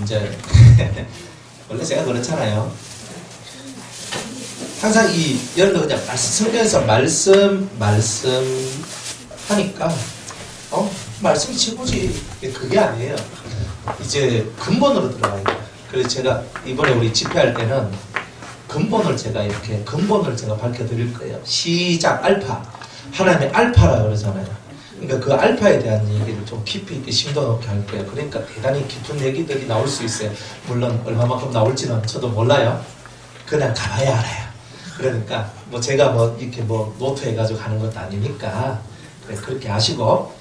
이제 원래 제가 그렇잖아요. 항상 이 여러분들 그냥 성경에서 말씀 하니까 말씀이 최고지. 그게 아니에요. 이제 근본으로 들어가야 돼요. 그래서 제가 이번에 우리 집회할 때는 근본을 제가 밝혀드릴 거예요. 시작 알파. 하나님의 알파라 그러잖아요. 그러니까 그 알파에 대한 얘기를 좀 깊이 있게 심도 높게 할 거예요. 그러니까 대단히 깊은 얘기들이 나올 수 있어요. 물론 얼마만큼 나올지는 저도 몰라요. 그냥 가봐야 알아요. 그러니까 뭐 제가 뭐 이렇게 뭐 노트해가지고 하는 것도 아니니까 그렇게 하시고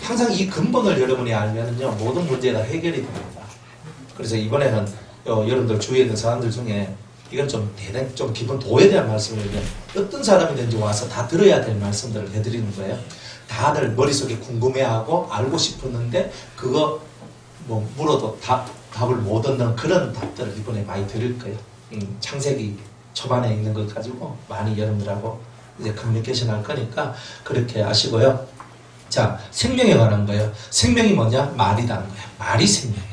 항상 이 근본을 여러분이 알면은요 모든 문제가 해결이 됩니다. 그래서 이번에는 여러분들 주위에 있는 사람들 중에 이건 좀 대단히 좀 기본 도에 대한 말씀을 어떤 사람이든지 와서 다 들어야 될 말씀들을 해드리는 거예요. 다들 머릿속에 궁금해하고 알고 싶었는데 그거 뭐 물어도 답을 못 얻는 그런 답들을 이번에 많이 드릴 거예요. 창세기 초반에 있는 것 가지고 많이 여러분들하고 이제 커뮤니케이션 할 거니까 그렇게 아시고요. 자, 생명에 관한 거예요. 생명이 뭐냐? 말이라는 거예요. 말이 생명이다.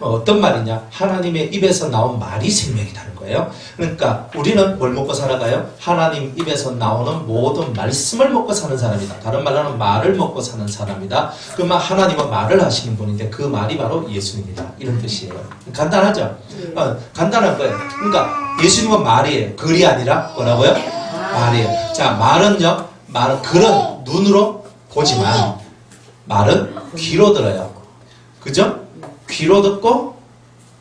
어떤 말이냐? 하나님의 입에서 나온 말이 생명이라는 거예요. 그러니까 우리는 뭘 먹고 살아가요? 하나님 입에서 나오는 모든 말씀을 먹고 사는 사람이다. 다른 말로는 말을 먹고 사는 사람이다. 그러면 하나님은 말을 하시는 분인데 그 말이 바로 예수님이다. 이런 뜻이에요. 간단하죠? 간단한 거예요. 그러니까 예수님은 말이에요. 글이 아니라 뭐라고요? 말이에요. 자, 말은요. 글은 눈으로 보지만 말은 귀로 들어요. 그죠? 귀로 듣고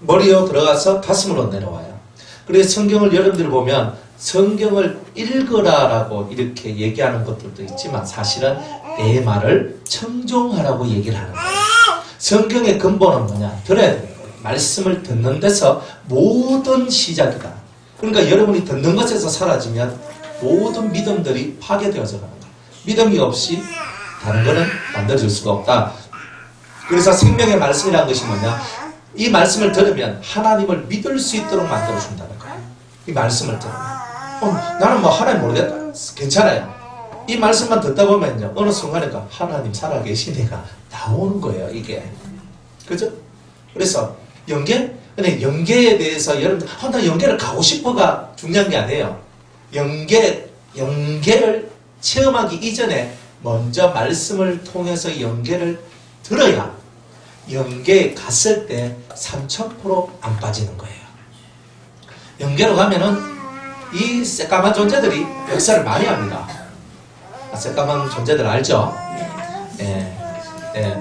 머리로 들어가서 가슴으로 내려와요. 그래서 성경을 여러분들이 보면 성경을 읽으라라고 이렇게 얘기하는 것들도 있지만 사실은 내 말을 청종하라고 얘기를 하는 거예요. 성경의 근본은 뭐냐? 들어야 되는 거예요. 말씀을 듣는 데서 모든 시작이다. 그러니까 여러분이 듣는 것에서 사라지면 모든 믿음들이 파괴되어져 가는 거예요. 믿음이 없이 다른 거는 만들어질 수가 없다. 그래서 생명의 말씀이라는 것이 뭐냐? 이 말씀을 들으면 하나님을 믿을 수 있도록 만들어준다는 거예요. 이 말씀을 들으면. 나는 뭐 하나님 모르겠다. 괜찮아요. 이 말씀만 듣다 보면요. 어느 순간에 하나님 살아계시니까 나오는 거예요. 이게. 그죠? 그래서 연계? 근데 연계에 대해서 여러분들 나 연계를 가고 싶어가 중요한 게 아니에요. 연계를 체험하기 이전에 먼저 말씀을 통해서 연계를 들어야 연계에 갔을 때 3000% 안 빠지는 거예요. 연계로 가면은 이 새까만 존재들이 역사를 많이 합니다. 새까만 존재들 알죠?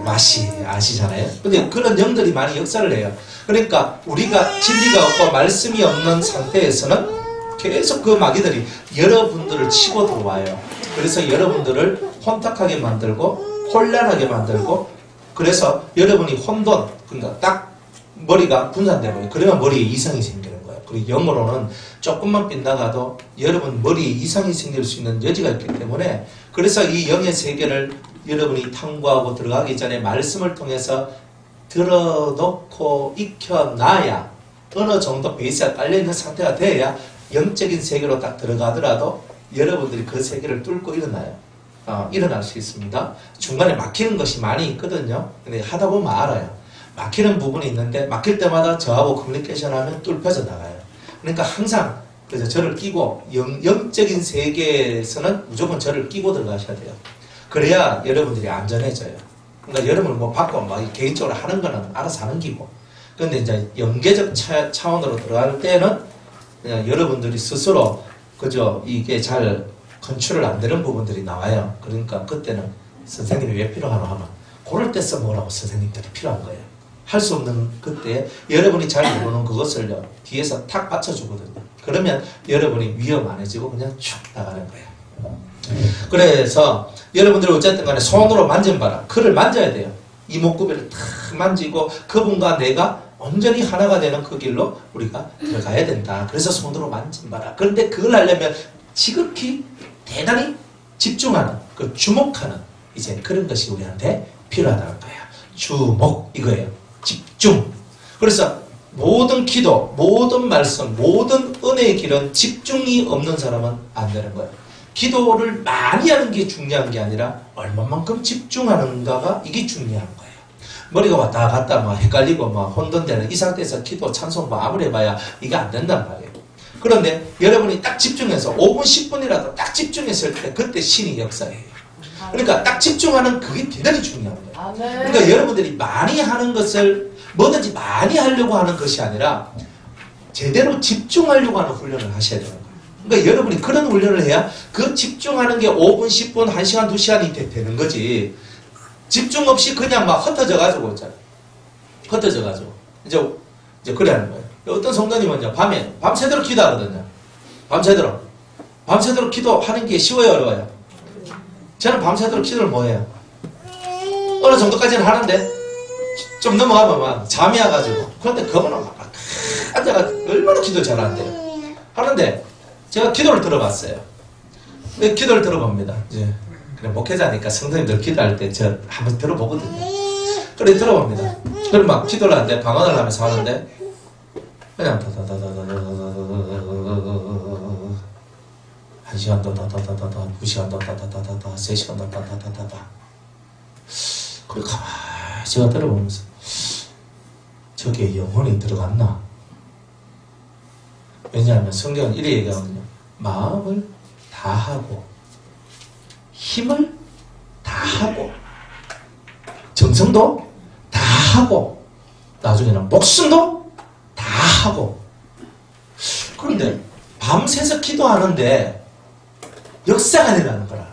마시 아시잖아요. 근데 그런 영들이 많이 역사를 해요. 그러니까 우리가 진리가 없고 말씀이 없는 상태에서는 계속 그 마귀들이 여러분들을 치고 들어와요. 그래서 여러분들을 혼탁하게 만들고 혼란하게 만들고 그래서 여러분이 혼돈, 그러니까 딱 머리가 분산되고 그러면 머리에 이상이 생기는 거예요. 그리고 영어로는 조금만 빗나가도 여러분 머리에 이상이 생길 수 있는 여지가 있기 때문에 그래서 이 영의 세계를 여러분이 탐구하고 들어가기 전에 말씀을 통해서 들어놓고 익혀놔야 어느 정도 베이스가 깔려있는 상태가 돼야 영적인 세계로 딱 들어가더라도 여러분들이 그 세계를 뚫고 일어날 수 있습니다. 중간에 막히는 것이 많이 있거든요. 근데 하다 보면 알아요. 막히는 부분이 있는데 막힐 때마다 저하고 커뮤니케이션 하면 뚫혀져 나가요. 그러니까 항상 그래서 저를 끼고 영적인 세계에서는 무조건 저를 끼고 들어가셔야 돼요. 그래야 여러분들이 안전해져요. 그러니까 여러분 뭐 받고 막 개인적으로 하는 거는 알아서 하는 기고. 그런데 이제 영계적 차원으로 들어갈 때는 그냥 여러분들이 스스로 그저 이게 잘 컨트롤 안 되는 부분들이 나와요. 그러니까 그때는 선생님이 왜 필요하나 하면 그럴 때 써먹으라고 선생님들이 필요한 거예요. 할 수 없는 그때 여러분이 잘 모르는 그것을요 뒤에서 탁 받쳐주거든요. 그러면 여러분이 위험 안 해지고 그냥 쭉 나가는 거예요. 그래서 여러분들이 어쨌든 간에 손으로 만져봐라. 그를 만져야 돼요. 이목구비를 탁 만지고 그분과 내가 온전히 하나가 되는 그 길로 우리가 들어가야 된다. 그래서 손으로 만져봐라. 그런데 그걸 하려면 지극히 대단히 집중하는, 주목하는 이제 그런 것이 우리한테 필요하다는 거예요. 주목 이거예요. 집중. 그래서 모든 기도, 모든 말씀, 모든 은혜의 길은 집중이 없는 사람은 안 되는 거예요. 기도를 많이 하는 게 중요한 게 아니라 얼마만큼 집중하는가가 이게 중요한 거예요. 머리가 왔다 갔다 막 헷갈리고 막 혼돈되는 이 상태에서 기도, 찬송 뭐 아무리 해봐야 이게 안 된단 말이에요. 그런데 여러분이 딱 집중해서 5분, 10분이라도 딱 집중했을 때 그때 신이 역사해요. 그러니까 딱 집중하는 그게 대단히 중요한 거예요. 그러니까 여러분들이 많이 하는 것을 뭐든지 많이 하려고 하는 것이 아니라 제대로 집중하려고 하는 훈련을 하셔야 되는 거예요. 그러니까 여러분이 그런 훈련을 해야 그 집중하는 게 5분, 10분, 1시간, 2시간이 되는 거지. 집중 없이 그냥 막 흩어져가지고 있잖아요. 흩어져가지고. 이제 그래 하는 거예요. 어떤 성도님은 밤새도록 기도하거든요. 밤새도록 기도하는 게 쉬워요, 어려워요? 저는 밤새도록 기도를 뭐 해요? 어느 정도까지는 하는데, 좀 넘어가면 잠이 와가지고. 그런데 그거는 막 앉아가 얼마나 기도 잘하는데요. 하는데, 제가 기도를 들어봤어요. 기도를 들어봅니다. 이제. 그래, 목회자니까 성도님들 기도할 때 저 한번 들어보거든요. 그래, 들어봅니다. 그래, 막 기도를 하는데, 방언을 하면서 하는데, 그냥 한 시간 더, 두 시간 더, 3시간 더, 그리고 가만히 제가 들어보면서, 저게 영혼이 들어갔나? 왜냐하면 성경은 이렇게 얘기하거든요. 마음을 다하고, 힘을 다하고, 정성도 다하고, 나중에는 목숨도 다 하고. 그런데 밤새서 기도하는데 역사가 일어나는 거라.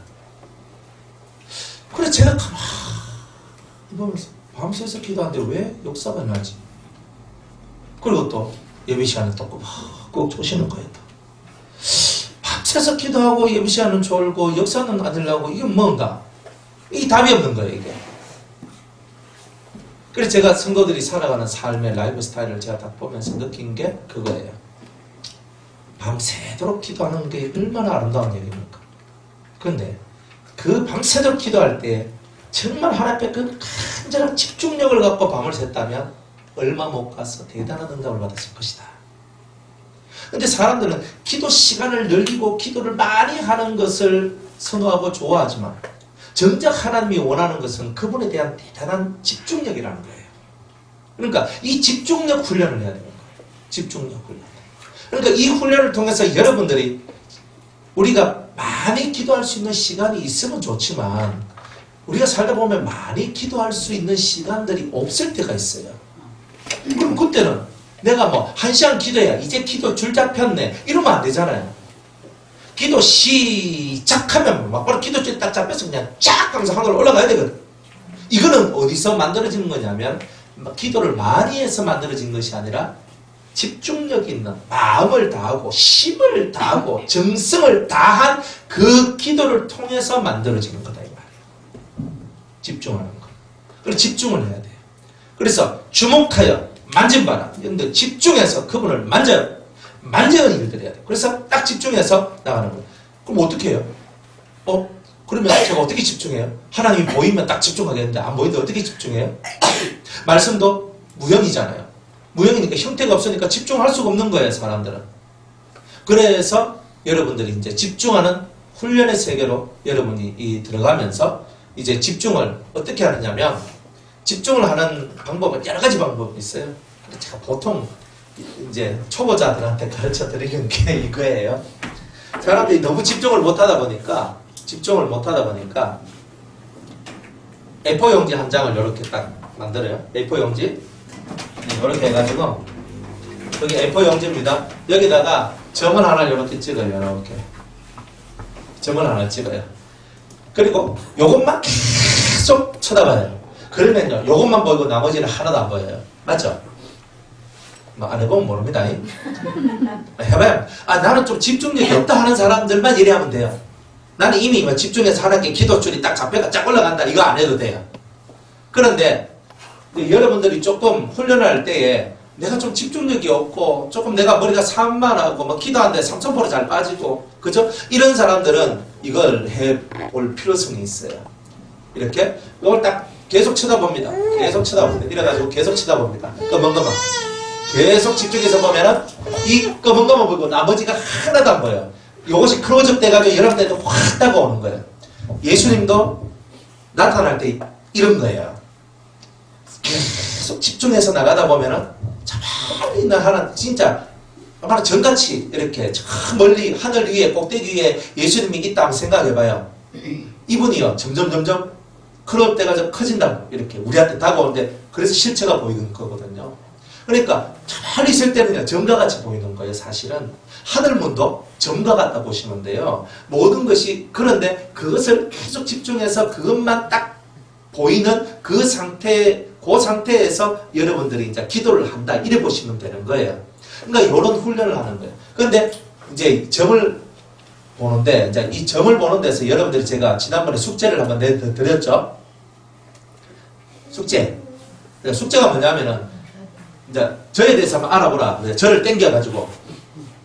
그래서 제가 가만히 보면서 밤새서 기도하는데 왜 역사가 나지? 그리고 또 예배 시간에 또 꼭 조시는 거예요. 밤새서 기도하고 예배 시간은 졸고 역사는 안 일어나고 이게 뭔가? 이게 답이 없는 거예요, 이게. 그래서 제가 성도들이 살아가는 삶의 라이프 스타일을 제가 다 보면서 느낀 게 그거예요. 밤새도록 기도하는 게 얼마나 아름다운 얘기입니까? 그런데 그 밤새도록 기도할 때 정말 하나님 앞에 그 간절한 집중력을 갖고 밤을 샜다면 얼마 못 가서 대단한 응답을 받았을 것이다. 근데 사람들은 기도 시간을 열리고 기도를 많이 하는 것을 선호하고 좋아하지만 정작 하나님이 원하는 것은 그분에 대한 대단한 집중력이라는 거예요. 그러니까 이 집중력 훈련을 해야 되는 거예요. 집중력 훈련. 그러니까 이 훈련을 통해서 여러분들이 우리가 많이 기도할 수 있는 시간이 있으면 좋지만 우리가 살다 보면 많이 기도할 수 있는 시간들이 없을 때가 있어요. 그럼 그때는 내가 뭐 1시간 기도해야 이제 기도 줄 잡혔네 이러면 안 되잖아요. 기도 시작하면 막 바로 기도줄 딱 잡혀서 그냥 쫙 하면서 하늘로 올라가야 되거든. 이거는 어디서 만들어지는 거냐면 기도를 많이 해서 만들어진 것이 아니라 집중력 있는 마음을 다하고 힘을 다하고 정성을 다한 그 기도를 통해서 만들어지는 거다 이 말이에요. 집중하는 거. 그래서 집중을 해야 돼요. 그래서 주목하여 만진바라. 근데 집중해서 그분을 만져요. 만지는 일들을 해야 돼요. 그래서 딱 집중해서 나가는 거예요. 그럼 어떻게 해요? 그러면 제가 어떻게 집중해요? 하나님이 보이면 딱 집중하겠는데 안 보이는데 어떻게 집중해요? 말씀도 무형이잖아요. 무형이니까 형태가 없으니까 집중할 수가 없는 거예요, 사람들은. 그래서 여러분들이 이제 집중하는 훈련의 세계로 여러분이 들어가면서 이제 집중을 어떻게 하느냐면 집중을 하는 방법은 여러 가지 방법이 있어요. 제가 보통 이제 초보자들한테 가르쳐 드리는 게 이거예요. 사람들이 너무 집중을 못 하다 보니까 A4 용지 한 장을 이렇게 딱 만들어요. A4 용지 이렇게 해가지고 여기 A4 용지입니다. 여기다가 점을 하나 이렇게 찍어요. 이렇게 점을 하나 찍어요. 그리고 요것만 계속 쳐다봐요. 그러면요 요것만 보이고 나머지는 하나도 안 보여요. 맞죠? 안 해보면 모릅니다. 해봐요. 나는 좀 집중력이 없다 하는 사람들만 이래 하면 돼요. 나는 이미 집중해서 하나님께 기도줄이 딱 잡혀가 쫙 올라간다. 이거 안 해도 돼요. 그런데 여러분들이 조금 훈련을 할 때에 내가 좀 집중력이 없고 조금 내가 머리가 산만하고 막 기도하는데 3,000% 잘 빠지고 그죠? 이런 사람들은 이걸 해볼 필요성이 있어요. 이렇게 이걸 딱 계속 쳐다봅니다. 계속 쳐다봅니다. 이래가지고 계속 쳐다봅니다. 검은 것만 계속 집중해서 보면은 이 검은 것만 보이고 나머지가 하나도 안 보여요. 이것이 클로즈업 돼가지고 여러분들한테 확 다가오는 거예요. 예수님도 나타날 때 이런 거예요. 계속 집중해서 나가다 보면은 가만히 있는 하나 진짜 아마 전같이 이렇게 저 멀리 하늘 위에 꼭대기 위에 예수님이 있다 한번 생각해봐요. 이분이요 점점 클럽 때가 좀 커진다고 이렇게 우리한테 다가오는데 그래서 실체가 보이는 거거든요. 그러니까 가만히 있을 때는요 점과 같이 보이는 거예요. 사실은 하늘문도 점과 같다 보시면 돼요. 모든 것이 그런데 그것을 계속 집중해서 그것만 딱 보이는 그 상태에서 여러분들이 이제 기도를 한다 이래 보시면 되는 거예요. 그러니까 이런 훈련을 하는 거예요. 그런데 이제 점을 보는데 이제 이 점을 보는 데서 여러분들이 제가 지난번에 숙제를 한번 내드렸죠. 숙제가 뭐냐면은 이제 저에 대해서 한번 알아보라. 저를 땡겨가지고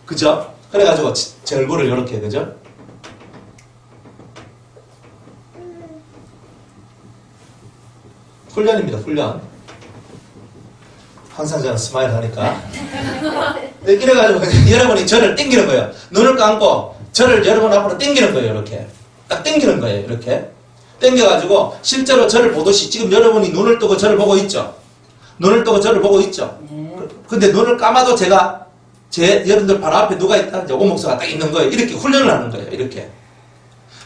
그죠? 그래가지고 제 얼굴을 이렇게 그죠? 훈련입니다. 훈련. 항상 저는 스마일 하니까. 이래가지고 여러분이 저를 땡기는 거예요. 눈을 감고 저를 여러분 앞으로 땡기는 거예요. 이렇게. 딱 땡기는 거예요. 이렇게. 땡겨가지고 실제로 저를 보듯이 지금 여러분이 눈을 뜨고 저를 보고 있죠. 눈을 뜨고 저를 보고 있죠. 근데 눈을 감아도 제가 여러분들 바로 앞에 누가 있다? 이제 오목사가 딱 있는 거예요. 이렇게 훈련을 하는 거예요. 이렇게.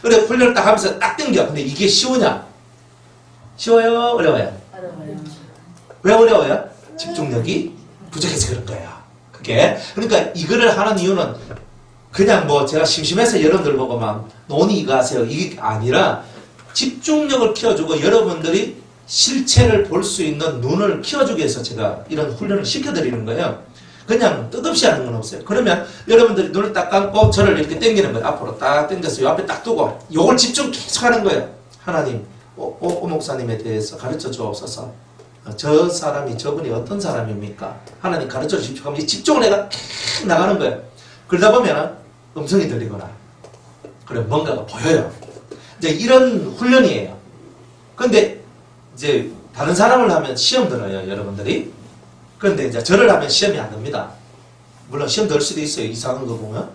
그래 훈련을 딱 하면서 딱 땡겨. 근데 이게 쉬우냐? 쉬워요? 어려워요? 어려워요. 왜 어려워요? 집중력이 부족해서 그런 거예요. 그게. 그러니까 이거를 하는 이유는 그냥 뭐 제가 심심해서 여러분들 보고 막 논의 이거 하세요. 이게 아니라 집중력을 키워주고 여러분들이 실체를 볼 수 있는 눈을 키워주기 위해서 제가 이런 훈련을 시켜드리는 거예요. 그냥 뜻없이 하는 건 없어요. 그러면 여러분들이 눈을 딱 감고 저를 이렇게 당기는 거예요. 앞으로 딱 당겨서 요 앞에 딱 두고 요걸 집중 계속 하는 거예요. 하나님, 오 목사님에 대해서 가르쳐 주옵소서. 저분이 어떤 사람입니까? 하나님 가르쳐 주십시오. 그럼 이 집중을 내가 계속 나가는 거예요. 그러다 보면 음성이 들리거나 그래 뭔가가 보여요. 이제 이런 훈련이에요. 근데 이제 다른 사람을 하면 시험 들어요, 여러분들이. 그런데 이제 저를 하면 시험이 안 됩니다. 물론 시험 들 수도 있어요, 이상한 거 보면.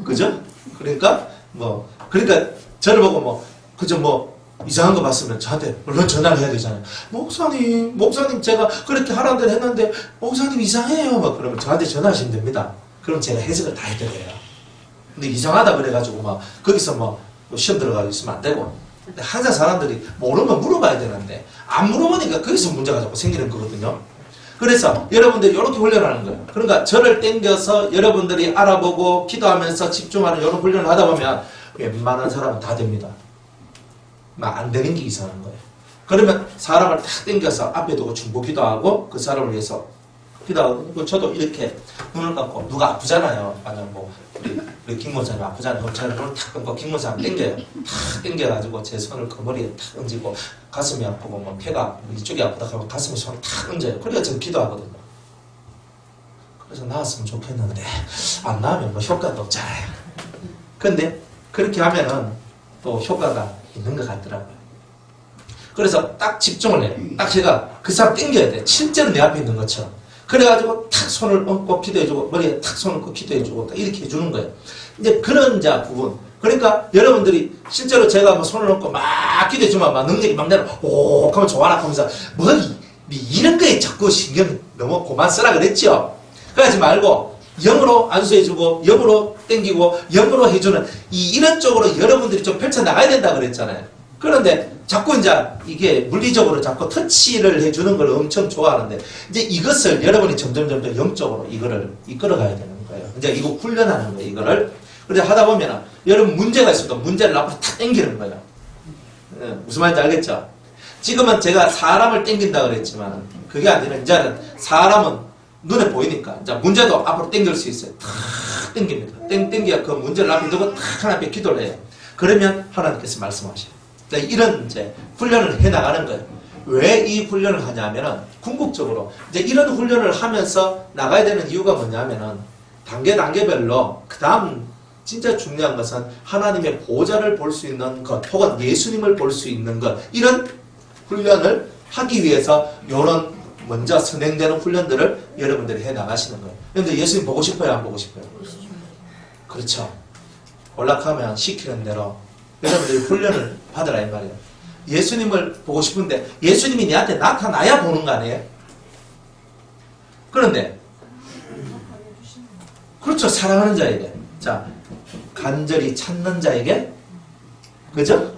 그죠? 그러니까 저를 보고 이상한 거 봤으면 저한테 물론 전화를 해야 되잖아요. 목사님 제가 그렇게 하라는 대로 했는데 목사님 이상해요. 그러면 저한테 전화하시면 됩니다. 그럼 제가 해석을 다 해드려요. 근데 이상하다 그래가지고 거기서 시험 들어가고 있으면 안 되고. 근데 항상 사람들이 모르면 물어봐야 되는데 안 물어보니까 거기서 문제가 자꾸 생기는 거거든요. 그래서 여러분들이 이렇게 훈련하는 거예요. 그러니까 저를 땡겨서 여러분들이 알아보고 기도하면서 집중하는 이런 훈련을 하다 보면 웬만한 사람은 다 됩니다. 안 되는 게 이상한 거예요. 그러면 사람을 딱 땡겨서 앞에 두고 중보 기도하고 그 사람을 위해서 기도하고 저도 이렇게 눈을 감고 누가 아프잖아요. 만약 우리 김모사님 아프잖아요. 그럼 저를 눈을 탁 감고 김모사님 땡겨요. 탁 땡겨가지고 제 손을 그 머리에 탁 얹고 가슴이 아프고 폐가 이쪽이 아프다 하면 가슴에 손을 탁 얹어요. 그래야 저는 기도하거든요. 그래서 나았으면 좋겠는데 안 나으면 효과도 없잖아요. 근데 그렇게 하면은 또 효과가 있는 것 같더라고요. 그래서 딱 집중을 해요. 딱 제가 그 사람 땡겨야 돼. 실제로 내 앞에 있는 것처럼. 그래가지고 탁 손을 얹고 기도해주고 머리에 탁 손을 얹고 기도해주고 딱 이렇게 해주는 거예요. 이제 그런 부분. 그러니까 여러분들이 실제로 제가 손을 얹고 막 기도해주면 능력이 막 내려 오 하면 좋아라 하면서 이런 거에 자꾸 신경 너무 그만 쓰라 그랬죠. 그러지 말고 영으로 안수해주고 영으로 땡기고 영으로 해주는 이런 쪽으로 여러분들이 좀 펼쳐나가야 된다 그랬잖아요. 그런데 자꾸 이게 물리적으로 자꾸 터치를 해주는 걸 엄청 좋아하는데 이제 이것을 여러분이 점점 영적으로 이거를 이끌어가야 되는 거예요. 이제 이거 훈련하는 거예요. 이거를. 그래 하다 보면 여러분 문제가 있어도 문제를 앞으로 탁 당기는 거예요. 무슨 말인지 알겠죠? 지금은 제가 사람을 당긴다 그랬지만 그게 아니라 이제는 사람은 눈에 보이니까 이제 문제도 앞으로 당길 수 있어요. 탁 당깁니다. 당겨야 그 문제를 앞에 두고 탁 하나님께 기도를 해요. 그러면 하나님께서 말씀하셔요. 이런 훈련을 해 나가는 거예요. 왜 이 훈련을 하냐면은 궁극적으로 이제 이런 훈련을 하면서 나가야 되는 이유가 뭐냐면은 단계별로 그 다음 진짜 중요한 것은 하나님의 보좌를 볼 수 있는 것 혹은 예수님을 볼 수 있는 것 이런 훈련을 하기 위해서 이런 먼저 선행되는 훈련들을 여러분들이 해 나가시는 거예요. 그런데 예수님 보고 싶어요? 안 보고 싶어요? 그렇죠. 올락하면 시키는 대로 여러분들이 훈련을 받으라 이 말이에요. 예수님을 보고 싶은데 예수님이 내한테 나타나야 보는 거 아니에요? 그런데 그렇죠. 사랑하는 자에게. 자, 간절히 찾는 자에게 그죠?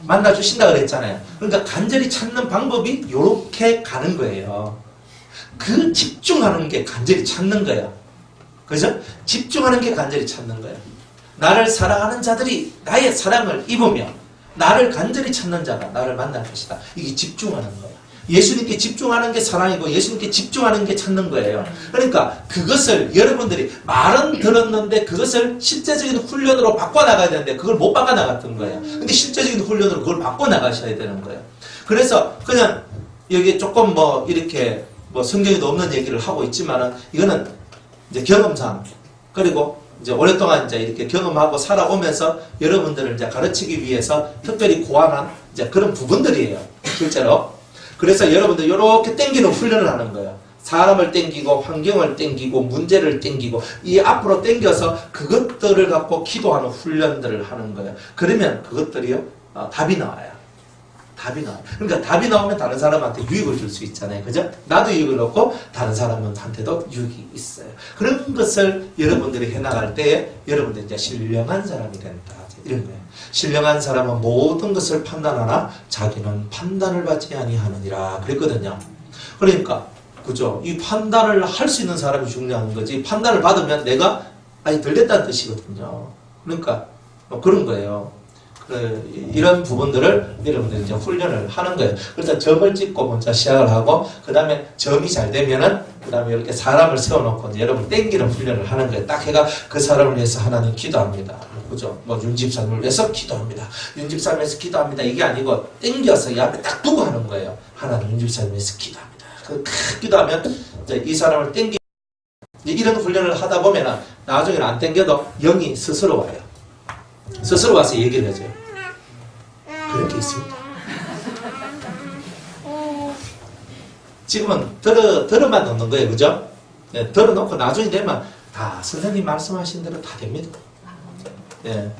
만나주신다 그랬잖아요. 그러니까 간절히 찾는 방법이 이렇게 가는 거예요. 그 집중하는 게 간절히 찾는 거예요. 그죠? 집중하는 게 간절히 찾는 거예요. 나를 사랑하는 자들이 나의 사랑을 입으며 나를 간절히 찾는 자가 나를 만날 것이다. 이게 집중하는 거예요. 예수님께 집중하는 게 사랑이고 예수님께 집중하는 게 찾는 거예요. 그러니까 그것을 여러분들이 말은 들었는데 그것을 실제적인 훈련으로 바꿔나가야 되는데 그걸 못 바꿔나갔던 거예요. 근데 실제적인 훈련으로 그걸 바꿔나가셔야 되는 거예요. 그래서 그냥 여기 조금 뭐 이렇게 뭐 성경에도 없는 얘기를 하고 있지만은 이거는 이제 경험상 그리고 이제 오랫동안 이제 이렇게 경험하고 살아오면서 여러분들을 이제 가르치기 위해서 특별히 고안한 이제 그런 부분들이에요. 실제로. 그래서 여러분들 이렇게 땡기는 훈련을 하는 거예요. 사람을 땡기고 환경을 땡기고 문제를 땡기고 이 앞으로 땡겨서 그것들을 갖고 기도하는 훈련들을 하는 거예요. 그러면 그것들이요 답이 나와요. 답이 나와요. 그러니까 답이 나오면 다른 사람한테 유익을 줄 수 있잖아요. 그죠? 나도 유익을 얻고 다른 사람한테도 유익이 있어요. 그런 것을 여러분들이 해나갈 때에 여러분들이 이제 신령한 사람이 된다. 이런 거예요. 신령한 사람은 모든 것을 판단하나 자기는 판단을 받지 아니하느니라 그랬거든요. 그러니까 그죠? 이 판단을 할 수 있는 사람이 중요한 거지. 판단을 받으면 내가 아니 덜 됐다는 뜻이거든요. 그러니까 그런 거예요. 이런 부분들을 여러분들이 이제 훈련을 하는 거예요. 그래서 점을 찍고 먼저 시작을 하고, 그 다음에 점이 잘 되면은, 그 다음에 이렇게 사람을 세워놓고 이제 여러분 땡기는 훈련을 하는 거예요. 딱 해가 그 사람을 위해서 하나님 기도합니다. 그죠? 뭐 윤집사님을 위해서 기도합니다. 윤집사님 위해서 기도합니다. 이게 아니고 땡겨서 이 앞에 딱 두고 하는 거예요. 하나님 윤집사님 위해서 기도합니다. 그 기도하면 이제 이 사람을 땡기 이런 훈련을 하다 보면은 나중에는 안 땡겨도 영이 스스로 와요. 스스로 와서 얘기를 해줘요. 그런 게 있습니다. 지금은 들어만 놓는 거예요. 그죠? 네, 들어놓고 나중에 되면 다 선생님 말씀하신 대로 다 됩니다. 네,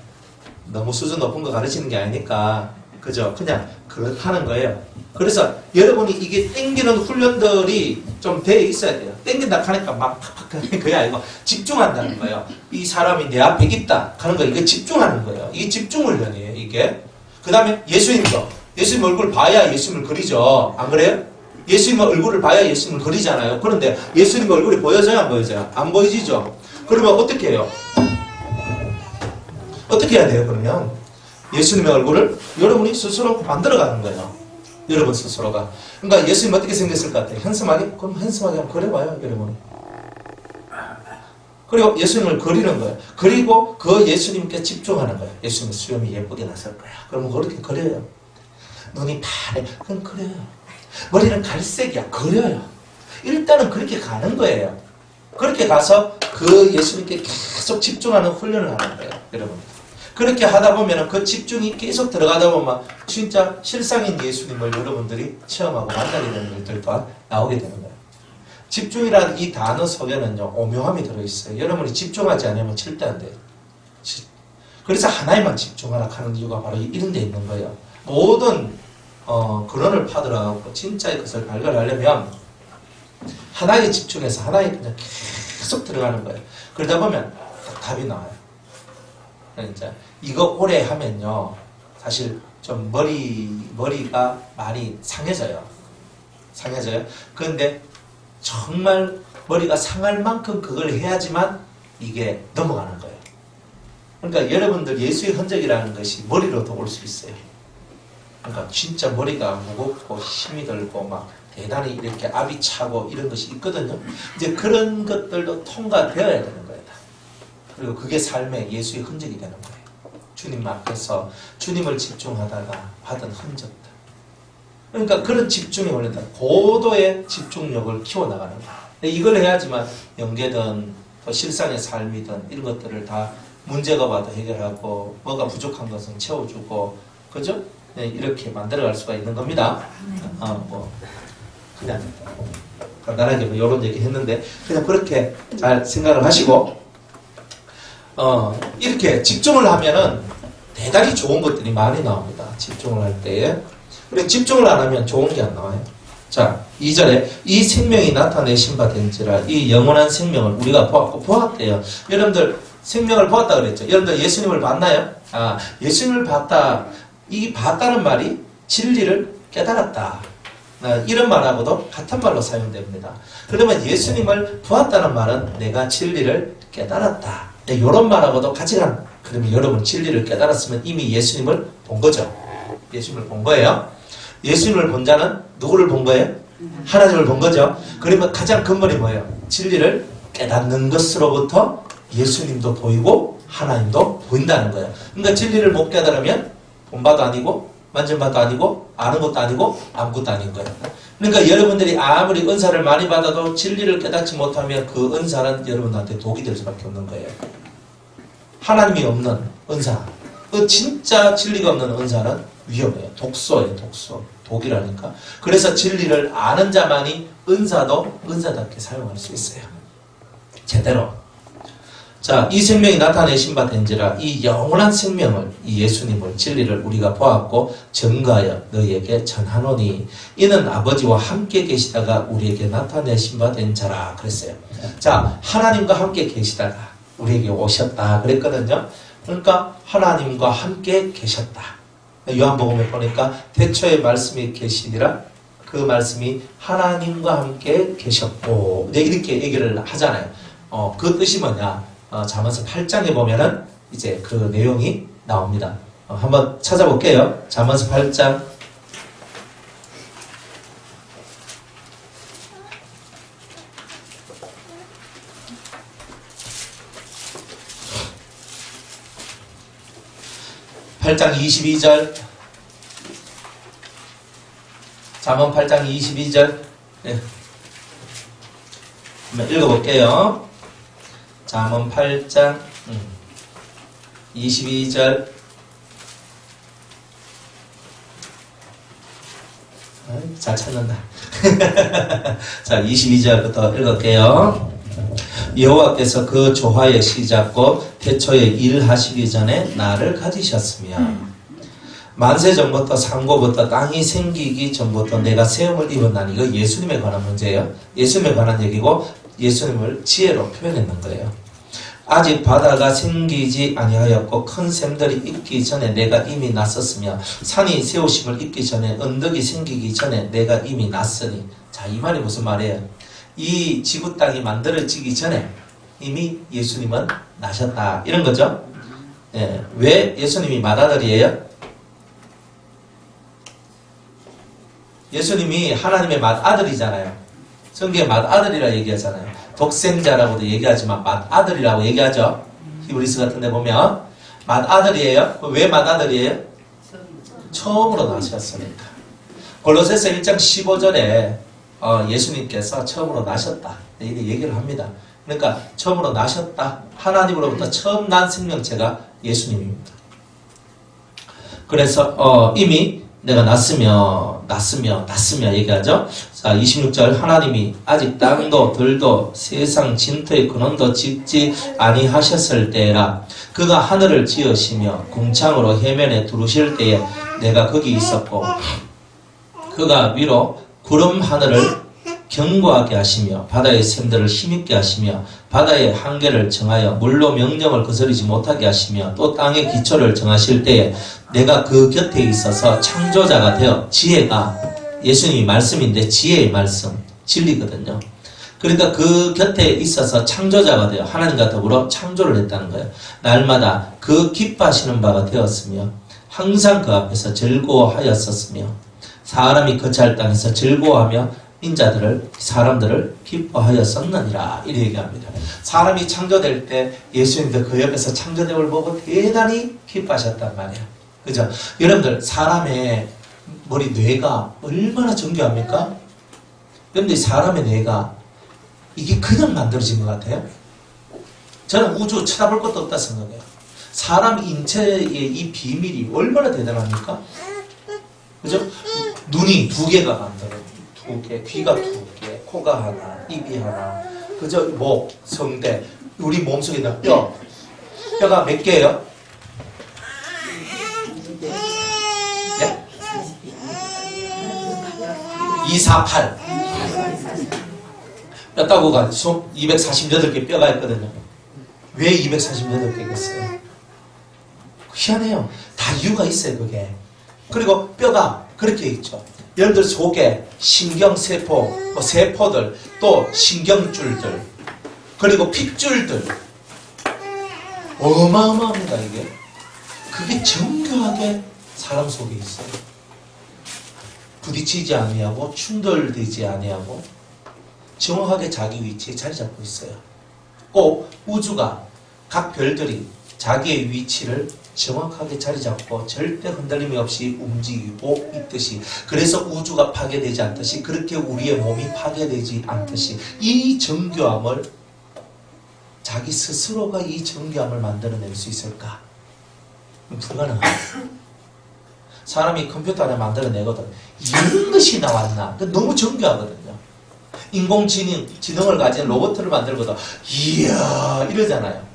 너무 수준 높은 거 가르치는 게 아니니까 그죠? 그냥 그렇다는 거예요. 그래서 여러분이 이게 땡기는 훈련들이 좀 돼 있어야 돼요. 땡긴다 하니까 막 팍팍 그게 아니고 집중한다는 거예요. 이 사람이 내 앞에 있다 하는 거 이게 집중하는 거예요. 이게 집중 훈련이에요. 이게. 그 다음에 예수님도 예수님 얼굴 봐야 예수님을 그리죠. 안 그래요? 예수님 얼굴을 봐야 예수님을 그리잖아요. 그런데 예수님 얼굴이 보여져요? 안 보여져요? 안 보이지죠? 그러면 어떻게 해요? 어떻게 해야 돼요? 그러면 예수님의 얼굴을 여러분이 스스로 만들어가는 거예요. 여러분 스스로가. 그러니까 예수님 어떻게 생겼을 것 같아요? 현수막이? 그럼 현수막이 한번 그려봐요, 여러분. 그리고 예수님을 그리는 거예요. 그리고 그 예수님께 집중하는 거예요. 예수님의 수염이 예쁘게 났을 거야. 그러면 그렇게 그려요. 눈이 파래. 그럼 그려요. 머리는 갈색이야. 그려요. 일단은 그렇게 가는 거예요. 그렇게 가서 그 예수님께 계속 집중하는 훈련을 하는 거예요, 여러분. 그렇게 하다 보면 그 집중이 계속 들어가다 보면 진짜 실상인 예수님을 여러분들이 체험하고 만나게 되는 것들 또한 나오게 되는 거예요. 집중이라는 이 단어 속에는요, 오묘함이 들어있어요. 여러분이 집중하지 않으면 절대 안 돼요. 그래서 하나에만 집중하라 하는 이유가 바로 이런 데 있는 거예요. 모든 근원을 파들어가고 진짜의 것을 발견하려면 하나에 집중해서 하나에 그냥 계속 들어가는 거예요. 그러다 보면 답이 나와요. 그러니까 이거 오래 하면요, 사실 좀 머리가 많이 상해져요. 그런데 정말 머리가 상할 만큼 그걸 해야지만 이게 넘어가는 거예요. 그러니까 여러분들 예수의 흔적이라는 것이 머리로도 올 수 있어요. 그러니까 진짜 머리가 무겁고 힘이 들고 막 대단히 이렇게 압이 차고 이런 것이 있거든요. 이제 그런 것들도 통과되어야 되는 거예요. 그리고 그게 삶의 예수의 흔적이 되는 거예요. 주님 앞에서 주님을 집중하다가 받은 흔적들. 그러니까 그런 집중이 원래는 고도의 집중력을 키워나가는 거예요. 이걸 해야지만 영계든 또 실상의 삶이든 이런 것들을 다 문제가 와도 해결하고 뭐가 부족한 것은 채워주고 그죠? 이렇게 만들어갈 수가 있는 겁니다. 그냥 간단하게 뭐 이런 얘기 했는데 그냥 그렇게 잘 생각을 하시고 이렇게 집중을 하면은 대단히 좋은 것들이 많이 나옵니다. 집중을 할 때에. 그리고 집중을 안 하면 좋은 게 안 나와요. 자, 2절에 이 생명이 나타내신 바 된지라 이 영원한 생명을 우리가 보았대요. 여러분들 생명을 보았다 그랬죠. 여러분들 예수님을 봤나요? 아, 예수님을 봤다. 이 봤다는 말이 진리를 깨달았다. 이런 말하고도 같은 말로 사용됩니다. 그러면 예수님을 보았다는 말은 내가 진리를 깨달았다. 이런 말하고도 같이 간. 그러면 여러분 진리를 깨달았으면 이미 예수님을 본 거죠. 예수님을 본 거예요. 예수님을 본 자는 누구를 본 거예요? 하나님을 본 거죠. 그러면 가장 근본이 뭐예요? 진리를 깨닫는 것으로부터 예수님도 보이고 하나님도 보인다는 거예요. 그러니까 진리를 못 깨달으면 본 바도 아니고 만진 바도 아니고 아는 것도 아니고 아무것도 아닌 거예요. 그러니까 여러분들이 아무리 은사를 많이 받아도 진리를 깨닫지 못하면 그 은사는 여러분한테 독이 될 수밖에 없는 거예요. 하나님이 없는 은사, 그 진짜 진리가 없는 은사는 위험해요. 독소예요. 독소. 독이라니까. 그래서 진리를 아는 자만이 은사도 은사답게 사용할 수 있어요. 제대로. 자, 이 생명이 나타내신 바 된지라 이 영원한 생명을 이 예수님을 진리를 우리가 보았고 증거하여 너희에게 전하노니 이는 아버지와 함께 계시다가 우리에게 나타내신 바 된 자라 그랬어요. 자, 하나님과 함께 계시다가 우리에게 오셨다 그랬거든요. 그러니까 하나님과 함께 계셨다. 요한복음에 보니까 태초에 말씀이 계시니라 그 말씀이 하나님과 함께 계셨고 이렇게 얘기를 하잖아요. 그 뜻이 뭐냐? 잠언서 8장에 보면은 이제 그 내용이 나옵니다. 한번 찾아볼게요. 잠언서 8장 8장 22절 잠언 8장 22절 네. 한번 읽어볼게요. 잠언 8장 22절 잘 찾는다. 자, 22절부터 읽을게요. 여호와께서 그 조화의 시작고 태초에 일하시기 전에 나를 가지셨으며 만세 전부터 상고부터 땅이 생기기 전부터 내가 세움을 입었나니 이거 예수님에 관한 문제예요. 예수님에 관한 얘기고 예수님을 지혜로 표현했는 거예요. 아직 바다가 생기지 아니하였고 큰 샘들이 있기 전에 내가 이미 났었으며 산이 세우심을 입기 전에 언덕이 생기기 전에 내가 이미 났으니 자, 이 말이 무슨 말이에요? 이 지구 땅이 만들어지기 전에 이미 예수님은 나셨다 이런 거죠. 예, 왜 예수님이 맏아들이에요? 예수님이 하나님의 맏아들이잖아요. 성경에 맏아들이라 얘기하잖아요. 독생자라고도 얘기하지만 맏아들이라고 얘기하죠. 히브리서 같은 데 보면 맏아들이에요. 왜 맏아들이에요? 처음으로 나셨으니까. 골로새서 1장 15절에 예수님께서 처음으로 나셨다 이렇게 얘기를 합니다. 그러니까 처음으로 나셨다. 하나님으로부터 처음 난 생명체가 예수님입니다. 그래서 이미 내가 났으며 얘기하죠. 자, 26절 하나님이 아직 땅도 들도 세상 진토의 근원도 짓지 아니하셨을 때라 그가 하늘을 지으시며 궁창으로 해면에 두르실 때에 내가 거기 있었고 그가 위로 구름 하늘을 견고하게 하시며 바다의 샘들을 힘있게 하시며 바다의 한계를 정하여 물로 명령을 거스르지 못하게 하시며 또 땅의 기초를 정하실 때에 내가 그 곁에 있어서 창조자가 되어 지혜가 예수님이 말씀인데 지혜의 말씀 진리거든요. 그러니까 그 곁에 있어서 창조자가 되어 하나님과 더불어 창조를 했다는 거예요. 날마다 그 기뻐하시는 바가 되었으며 항상 그 앞에서 즐거워하였었으며 사람이 거처할 땅에서 즐거워하며 사람들을 기뻐하였었느니라 이렇게 얘기합니다. 사람이 창조될 때 예수님도 그 옆에서 창조됨을 보고 대단히 기뻐하셨단 말이에요. 그죠? 여러분들 사람의 머리 뇌가 얼마나 정교합니까? 여러분들 사람의 뇌가 이게 그냥 만들어진 것 같아요? 저는 우주 찾아볼 것도 없다 생각해요. 사람 인체의 이 비밀이 얼마나 대단합니까? 그죠? 눈이 2개가 만들어요. 2개, 귀가 2개, 코가 하나, 입이 하나, 그저 목, 성대, 우리 몸속에 있는 뼈가 몇 개예요? 네? 248. 뼈다구가 248개 뼈가 있거든요. 왜 248개겠어요? 희한해요. 다 이유가 있어요, 그게. 그리고 뼈가 그렇게 있죠. 예를 들어 속에 신경세포, 세포들, 또 신경줄들, 그리고 핏줄들. 어마어마합니다, 이게. 그게 정교하게 사람 속에 있어요. 부딪히지 아니하고 충돌되지 아니하고 정확하게 자기 위치에 자리 잡고 있어요. 꼭 우주가 각 별들이 자기의 위치를 정확하게 자리 잡고 절대 흔들림이 없이 움직이고 있듯이, 그래서 우주가 파괴되지 않듯이, 그렇게 우리의 몸이 파괴되지 않듯이 이 정교함을 자기 스스로가 이 정교함을 만들어낼 수 있을까? 불가능합니다. 사람이 컴퓨터 하나 만들어내거든. 이런 것이 나왔나? 너무 정교하거든요. 인공지능을 가진 로봇을 만들거든. 이야 이러잖아요.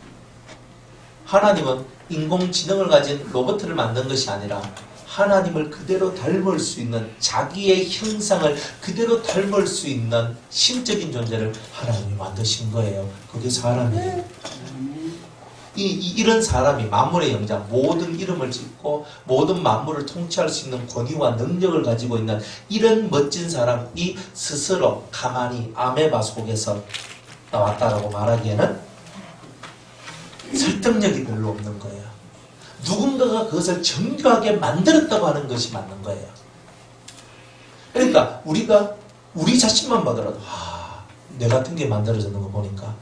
하나님은 인공지능을 가진 로봇을 만든 것이 아니라 하나님을 그대로 닮을 수 있는, 자기의 형상을 그대로 닮을 수 있는 신적인 존재를 하나님이 만드신 거예요. 그게 사람이에요. 이런 사람이 만물의 영장, 모든 이름을 짓고 모든 만물을 통치할 수 있는 권위와 능력을 가지고 있는 이런 멋진 사람이 스스로 가만히 아메바 속에서 나왔다라고 말하기에는 설득력이 별로 없는 거예요. 누군가가 그것을 정교하게 만들었다고 하는 것이 맞는 거예요. 그러니까 우리가 우리 자신만 보더라도 내 같은 게 만들어지는 거 보니까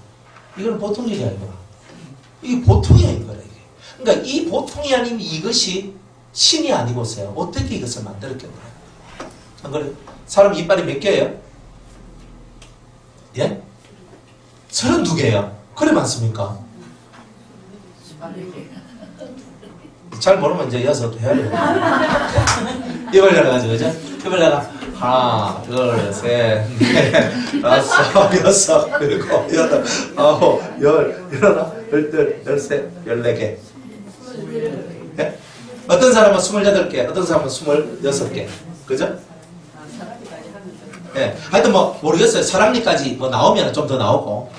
이건 보통 일이 아니구나. 이게 보통이 아닌 거라 이게. 그러니까 이 보통이 아닌 이것이 신이 아니고서요. 어떻게 이것을 만들었겠나? 안 그래요? 사람 이빨이 몇 개예요? 예? 32개예요. 그래 많습니까? 잘 모르면 이제 6 해야 돼요. 입을 열어가지고, 그죠? 입을 열어. 하나, 둘, 셋, 넷, 다섯, 여섯, 일곱, 여덟, 아홉, 열, 열하나, 열둘, 열셋, 14개. 네? 어떤 사람은 28개, 어떤 사람은 26개. 그죠? 네. 하여튼 모르겠어요. 사랑니까지 나오면 좀 더 나오고,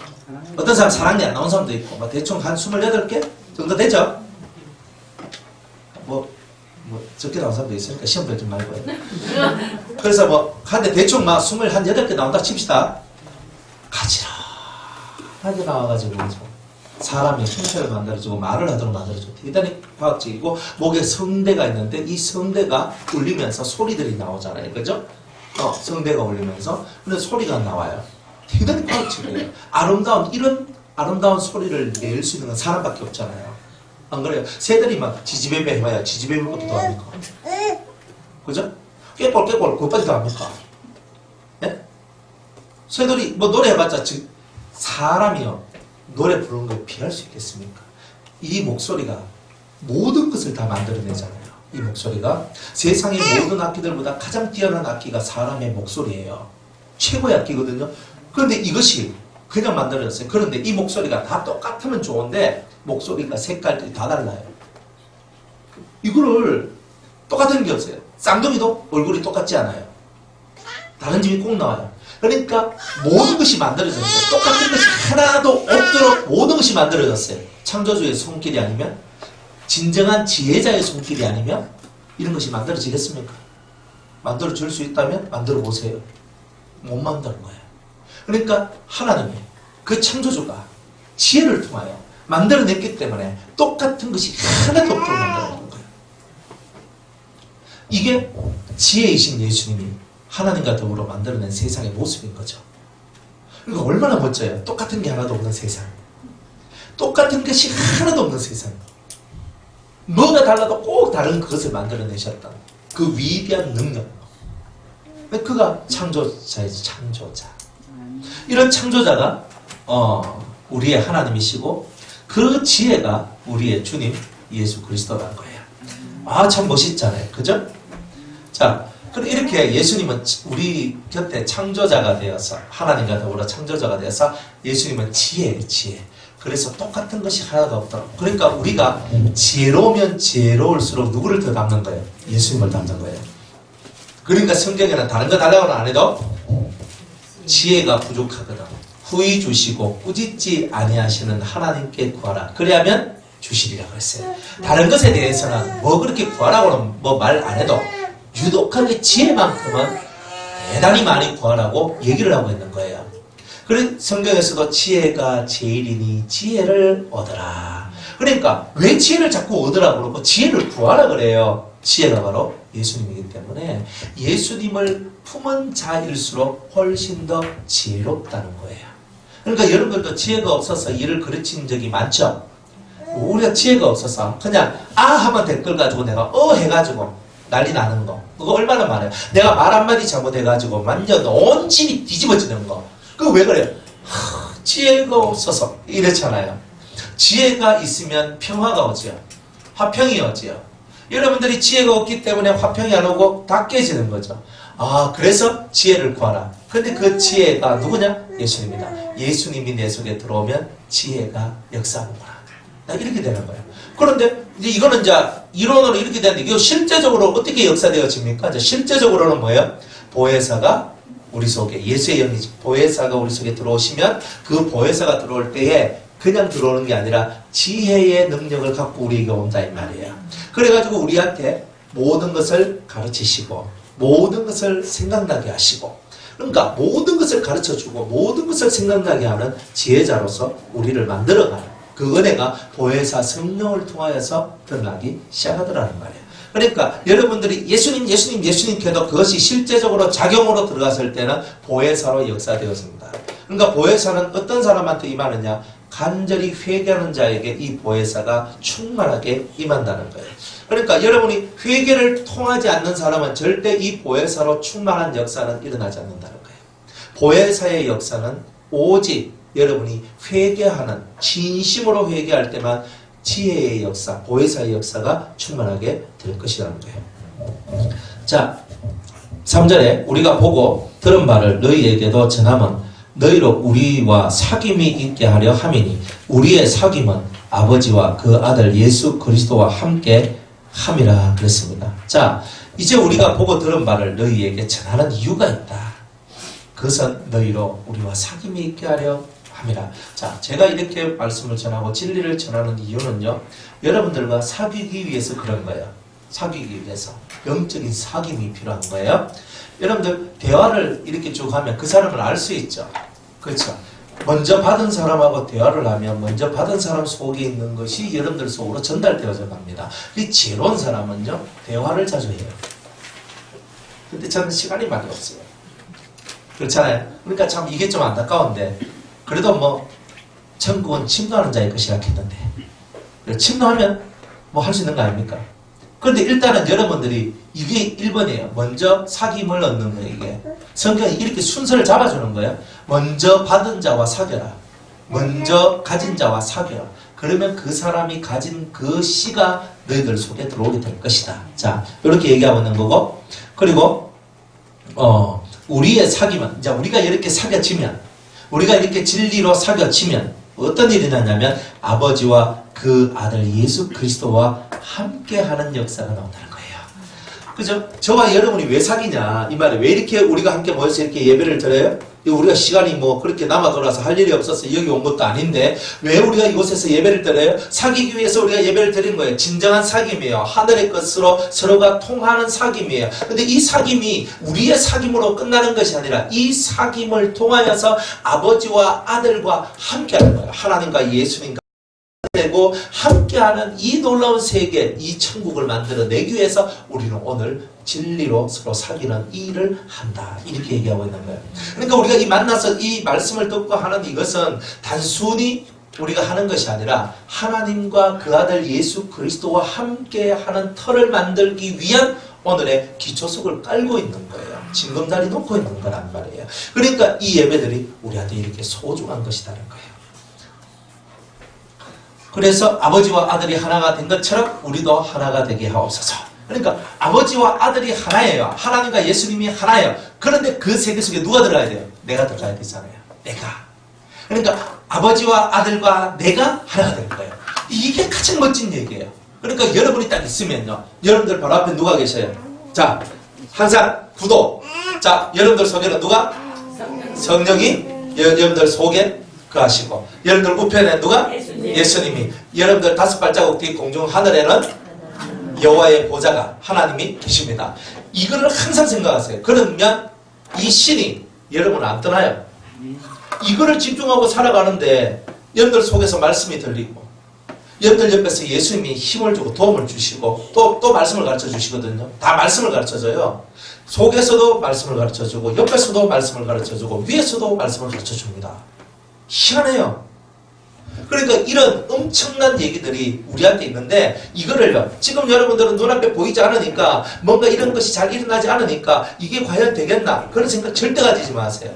어떤 사람 사랑니 안 나온 사람도 있고, 대충 한 28개 정도 되죠? 적게 나온 사람도 있으니까 시험 볼 좀 말고요. 그래서 한데 대충 28개 나온다 칩시다. 가지런하게 나와가지고 사람의 형태를 만들어주고 말을 하도록 만들어주고 대단히 과학적이고, 목에 성대가 있는데 이 성대가 울리면서 소리들이 나오잖아요. 그죠? 성대가 울리면서 근데 소리가 나와요. 대단히 과학적이에요. 이런 아름다운 소리를 낼 수 있는 건 사람밖에 없잖아요. 안 그래요? 새들이 지지배배 해봐야 지지배배부터 합니까? 그죠? 깨꼴 그것까지 다 합니까? 예? 새들이 노래 해봤자 사람이요 노래 부르는 걸 피할 수 있겠습니까? 이 목소리가 모든 것을 다 만들어내잖아요. 이 목소리가 세상의 모든 악기들보다 가장 뛰어난 악기가 사람의 목소리예요. 최고의 악기거든요. 그런데 이것이 그냥 만들어졌어요. 그런데 이 목소리가 다 똑같으면 좋은데 목소리가 색깔들이 다 달라요. 이거를 똑같은 게 없어요. 쌍둥이도 얼굴이 똑같지 않아요. 다른 점이 꼭 나와요. 그러니까 모든 것이 만들어졌어요. 똑같은 것이 하나도 없도록 모든 것이 만들어졌어요. 창조주의 손길이 아니면, 진정한 지혜자의 손길이 아니면 이런 것이 만들어지겠습니까? 만들어줄 수 있다면 만들어 보세요. 못 만드는 거예요. 그러니까 하나님이 그 창조주가 지혜를 통하여 만들어냈기 때문에 똑같은 것이 하나도 없도록 만들어낸 거예요. 이게 지혜이신 예수님이 하나님과 더불어 만들어낸 세상의 모습인 거죠. 그러니까 얼마나 멋져요. 똑같은 게 하나도 없는 세상. 똑같은 것이 하나도 없는 세상. 뭐가 달라도 꼭 다른 그것을 만들어내셨다. 그 위대한 능력. 그가 창조자이지, 창조자. 이런 창조자가 우리의 하나님이시고 그 지혜가 우리의 주님 예수 그리스도라는 거예요. 참 멋있잖아요. 그죠? 자, 그럼 이렇게 예수님은 우리 곁에 창조자가 되어서, 하나님과 더불어 창조자가 되어서 예수님은 지혜예요, 지혜. 그래서 똑같은 것이 하나도 없도록. 그러니까 우리가 지혜로우면 지혜로울수록 누구를 더 닮는 거예요? 예수님을 닮는 거예요. 그러니까 성경에는 다른 거 달라고는 안 해도 지혜가 부족하거든. 후히 주시고 꾸짖지 아니하시는 하나님께 구하라. 그래야면 주시리라 그랬어요. 다른 것에 대해서는 뭐 그렇게 구하라고는 뭐 말 안 해도 유독하게 지혜만큼은 대단히 많이 구하라고 얘기를 하고 있는 거예요. 그래서 성경에서도 지혜가 제일이니 지혜를 얻어라. 그러니까 왜 지혜를 자꾸 얻으라고 그러고 지혜를 구하라 그래요. 지혜가 바로 예수님이기 때문에 예수님을 품은 자일수록 훨씬 더 지혜롭다는 거예요. 그러니까 여러분들도 지혜가 없어서 일을 가르친 적이 많죠. 우리가 지혜가 없어서 그냥 아 하면 댓글 가지고 내가 해가지고 난리 나는 거 그거 얼마나 많아요. 내가 말 한마디 잘못해가지고 완전 온 집이 뒤집어지는 거 그거 왜 그래요? 지혜가 없어서 이렇잖아요. 지혜가 있으면 평화가 오지요. 화평이 오지요. 여러분들이 지혜가 없기 때문에 화평이 안 오고 다 깨지는 거죠. 아 그래서 지혜를 구하라. 근데 그 지혜가 누구냐? 예수님이다. 예수님이 내 속에 들어오면 지혜가 역사하는구나. 이렇게 되는 거예요. 그런데 이제 이거는 이제 이론으로 이렇게 되는데 이거 실제적으로 어떻게 역사되어집니까? 이제 실제적으로는 뭐예요? 보혜사가 우리 속에 예수의 영이 보혜사가 우리 속에 들어오시면 그 보혜사가 들어올 때에 그냥 들어오는 게 아니라 지혜의 능력을 갖고 우리에게 온다 이 말이에요. 그래가지고 우리한테 모든 것을 가르치시고 모든 것을 생각나게 하시고 그러니까 모든 것을 가르쳐주고 모든 것을 생각나게 하는 지혜자로서 우리를 만들어가는 그 은혜가 보혜사 성령을 통하여서 드러나기 시작하더라는 말이에요. 그러니까 여러분들이 예수님 해도 그것이 실제적으로 작용으로 들어갔을 때는 보혜사로 역사되었습니다. 그러니까 보혜사는 어떤 사람한테 임하느냐? 간절히 회개하는 자에게 이 보혜사가 충만하게 임한다는 거예요. 그러니까 여러분이 회개를 통하지 않는 사람은 절대 이 보혜사로 충만한 역사는 일어나지 않는다는 거예요. 보혜사의 역사는 오직 여러분이 회개하는 진심으로 회개할 때만 지혜의 역사, 보혜사의 역사가 충만하게 될 것이라는 거예요. 자, 3절에 우리가 보고 들은 바를 너희에게도 전함은 너희로 우리와 사귐이 있게 하려 함이니 우리의 사귐은 아버지와 그 아들 예수 그리스도와 함께 함이라 그랬습니다. 자, 이제 우리가 보고 들은 바를 너희에게 전하는 이유가 있다. 그것은 너희로 우리와 사귐이 있게 하려 함이라. 자, 제가 이렇게 말씀을 전하고 진리를 전하는 이유는요, 여러분들과 사귀기 위해서 그런 거예요. 사귀기 위해서. 영적인 사귐이 필요한 거예요. 여러분들 대화를 이렇게 쭉 하면 그 사람을 알 수 있죠. 그렇죠. 먼저 받은 사람하고 대화를 하면 먼저 받은 사람 속에 있는 것이 여러분들 속으로 전달되어져 갑니다. 이 지혜로운 사람은요, 대화를 자주 해요. 근데 저는 시간이 많이 없어요. 그렇잖아요. 그러니까 참 이게 좀 안타까운데 그래도 뭐 천국은 침노하는 자의 것이라 했는데 침노하면 뭐 할 수 있는 거 아닙니까? 그런데 일단은 여러분들이 이게 1번이에요. 먼저 사귐을 얻는 거예요. 이게 성경이 이렇게 순서를 잡아주는 거예요. 먼저 받은 자와 사귀어라. 먼저 가진 자와 사귀어라. 그러면 그 사람이 가진 그 씨가 너희들 속에 들어오게 될 것이다. 자, 이렇게 얘기하고 있는 거고, 그리고 우리의 사귐은 이제 우리가 이렇게 사귀어지면, 우리가 이렇게 진리로 사귀어지면 어떤 일이 나냐면 아버지와 그 아들 예수 그리스도와 함께하는 역사가 나온다는 거예요. 그죠? 저와 여러분이 왜 사귀냐 이 말에 왜 이렇게 우리가 함께 모여서 이렇게 예배를 드려요? 우리가 시간이 뭐 그렇게 남아 돌아서 할 일이 없어서 여기 온 것도 아닌데 왜 우리가 이곳에서 예배를 드려요? 사귀기 위해서 우리가 예배를 드린 거예요. 진정한 사귐이에요. 하늘의 것으로 서로가 통하는 사귐이에요. 근데 이 사귐이 우리의 사귐으로 끝나는 것이 아니라 이 사귐을 통하여서 아버지와 아들과 함께하는 거예요. 하나님과 예수님과 되고 함께하는 이 놀라운 세계, 이 천국을 만들어내기 위해서 우리는 오늘 진리로 서로 사귀는 이 일을 한다. 이렇게 얘기하고 있는 거예요. 그러니까 우리가 이 만나서 이 말씀을 듣고 하는 이것은 단순히 우리가 하는 것이 아니라 하나님과 그 아들 예수 그리스도와 함께하는 터를 만들기 위한 오늘의 기초석을 깔고 있는 거예요. 징검다리 놓고 있는 거란 말이에요. 그러니까 이 예배들이 우리한테 이렇게 소중한 것이라는 거예요. 그래서 아버지와 아들이 하나가 된 것처럼 우리도 하나가 되게 하옵소서. 그러니까 아버지와 아들이 하나예요. 하나님과 예수님이 하나예요. 그런데 그 세계 속에 누가 들어가야 돼요? 내가 들어가야 되잖아요. 내가. 그러니까 아버지와 아들과 내가 하나가 될 거예요. 이게 가장 멋진 얘기예요. 그러니까 여러분이 딱 있으면요. 여러분들 바로 앞에 누가 계셔요? 자, 항상 구도. 자, 여러분들 속에는 누가? 성령이 여러분들 속에 거하시고, 여러분들 우편에 누가? 예수님이. 여러분들 5발자국 뒤 공중 하늘에는 여호와의 보좌가 하나님이 계십니다. 이거를 항상 생각하세요. 그러면 이 신이 여러분을 안 떠나요. 이거를 집중하고 살아가는데 여러분들 속에서 말씀이 들리고, 여러분들 옆에서 예수님이 힘을 주고 도움을 주시고 또 말씀을 가르쳐 주시거든요. 다 말씀을 가르쳐 줘요. 속에서도 말씀을 가르쳐 주고, 옆에서도 말씀을 가르쳐 주고, 위에서도 말씀을 가르쳐 줍니다. 희한해요. 그러니까 이런 엄청난 얘기들이 우리한테 있는데, 이거를요, 지금 여러분들은 눈앞에 보이지 않으니까, 뭔가 이런 것이 잘 일어나지 않으니까 이게 과연 되겠나, 그런 생각 절대 가지지 마세요.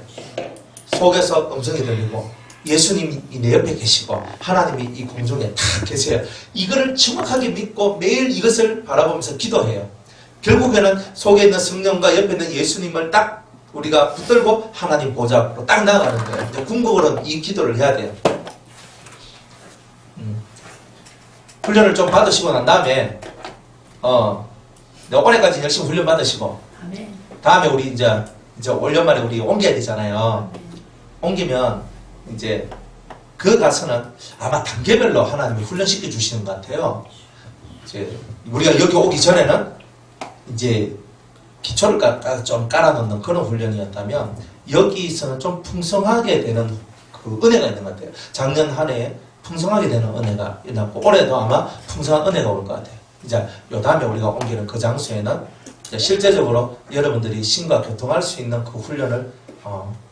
속에서 음성이 들리고, 예수님이 내 옆에 계시고, 하나님이 이 공중에 다 계세요. 이거를 정확하게 믿고 매일 이것을 바라보면서 기도해요. 결국에는 속에 있는 성령과 옆에 있는 예수님을 딱 우리가 붙들고 하나님 보좌 앞으로 딱 나아가는 거예요. 이제 궁극으로는 이 기도를 해야 돼요. 훈련을 좀 받으시고 난 다음에 올해까지 열심히 훈련 받으시고, 다음에 우리 이제 올 연말에 우리 옮겨야 되잖아요. 옮기면 이제 그 가서는 아마 단계별로 하나님이 훈련시켜 주시는 것 같아요. 이제 우리가 여기 오기 전에는 이제 기초를 좀 깔아놓는 그런 훈련이었다면, 여기서는 좀 풍성하게 되는 그 은혜가 있는 것 같아요. 작년 한 해에 풍성하게 되는 은혜가 있었고, 올해도 아마 풍성한 은혜가 올 것 같아요. 이제 요 다음에 우리가 옮기는 그 장소에는 이제 실제적으로 여러분들이 신과 교통할 수 있는 그 훈련을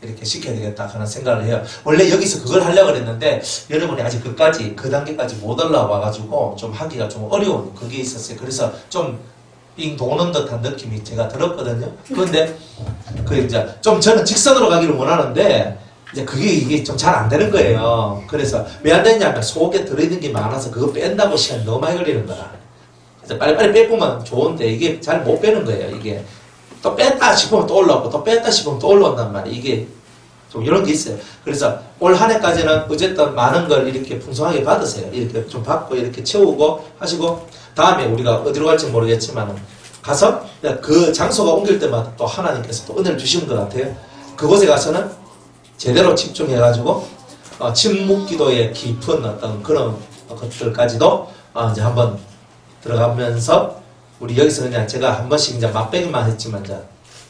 이렇게 시켜야 되겠다 하는 생각을 해요. 원래 여기서 그걸 하려고 했는데 여러분이 아직 그 단계까지 못 올라와가지고 좀 하기가 좀 어려운 그게 있었어요. 그래서 좀 빙 도는 듯한 느낌이 제가 들었거든요. 그런데 이제 좀 저는 직선으로 가기를 원하는데 이제 이게 좀 잘 안 되는 거예요. 그래서 왜 안 되냐면 속에 들어있는 게 많아서 그거 뺀다고 시간이 너무 많이 걸리는 거라. 그래서 빨리빨리 빼보면 좋은데 이게 잘 못 빼는 거예요. 이게 또 뺐다 싶으면 또 올라오고 또 뺐다 싶으면 또 올라온단 말이에요. 이게 좀 이런 게 있어요. 그래서 올 한 해까지는 어쨌든 많은 걸 이렇게 풍성하게 받으세요. 이렇게 좀 받고 이렇게 채우고 하시고, 다음에 우리가 어디로 갈지 모르겠지만 가서 그 장소가 옮길 때마다 또 하나님께서 또 은혜를 주시는 것 같아요. 그곳에 가서는 제대로 집중해가지고 침묵 기도의 깊은 어떤 그런 것들까지도 이제 한번 들어가면서, 우리 여기서 그냥 제가 한 번씩 이제 맛배기만 했지만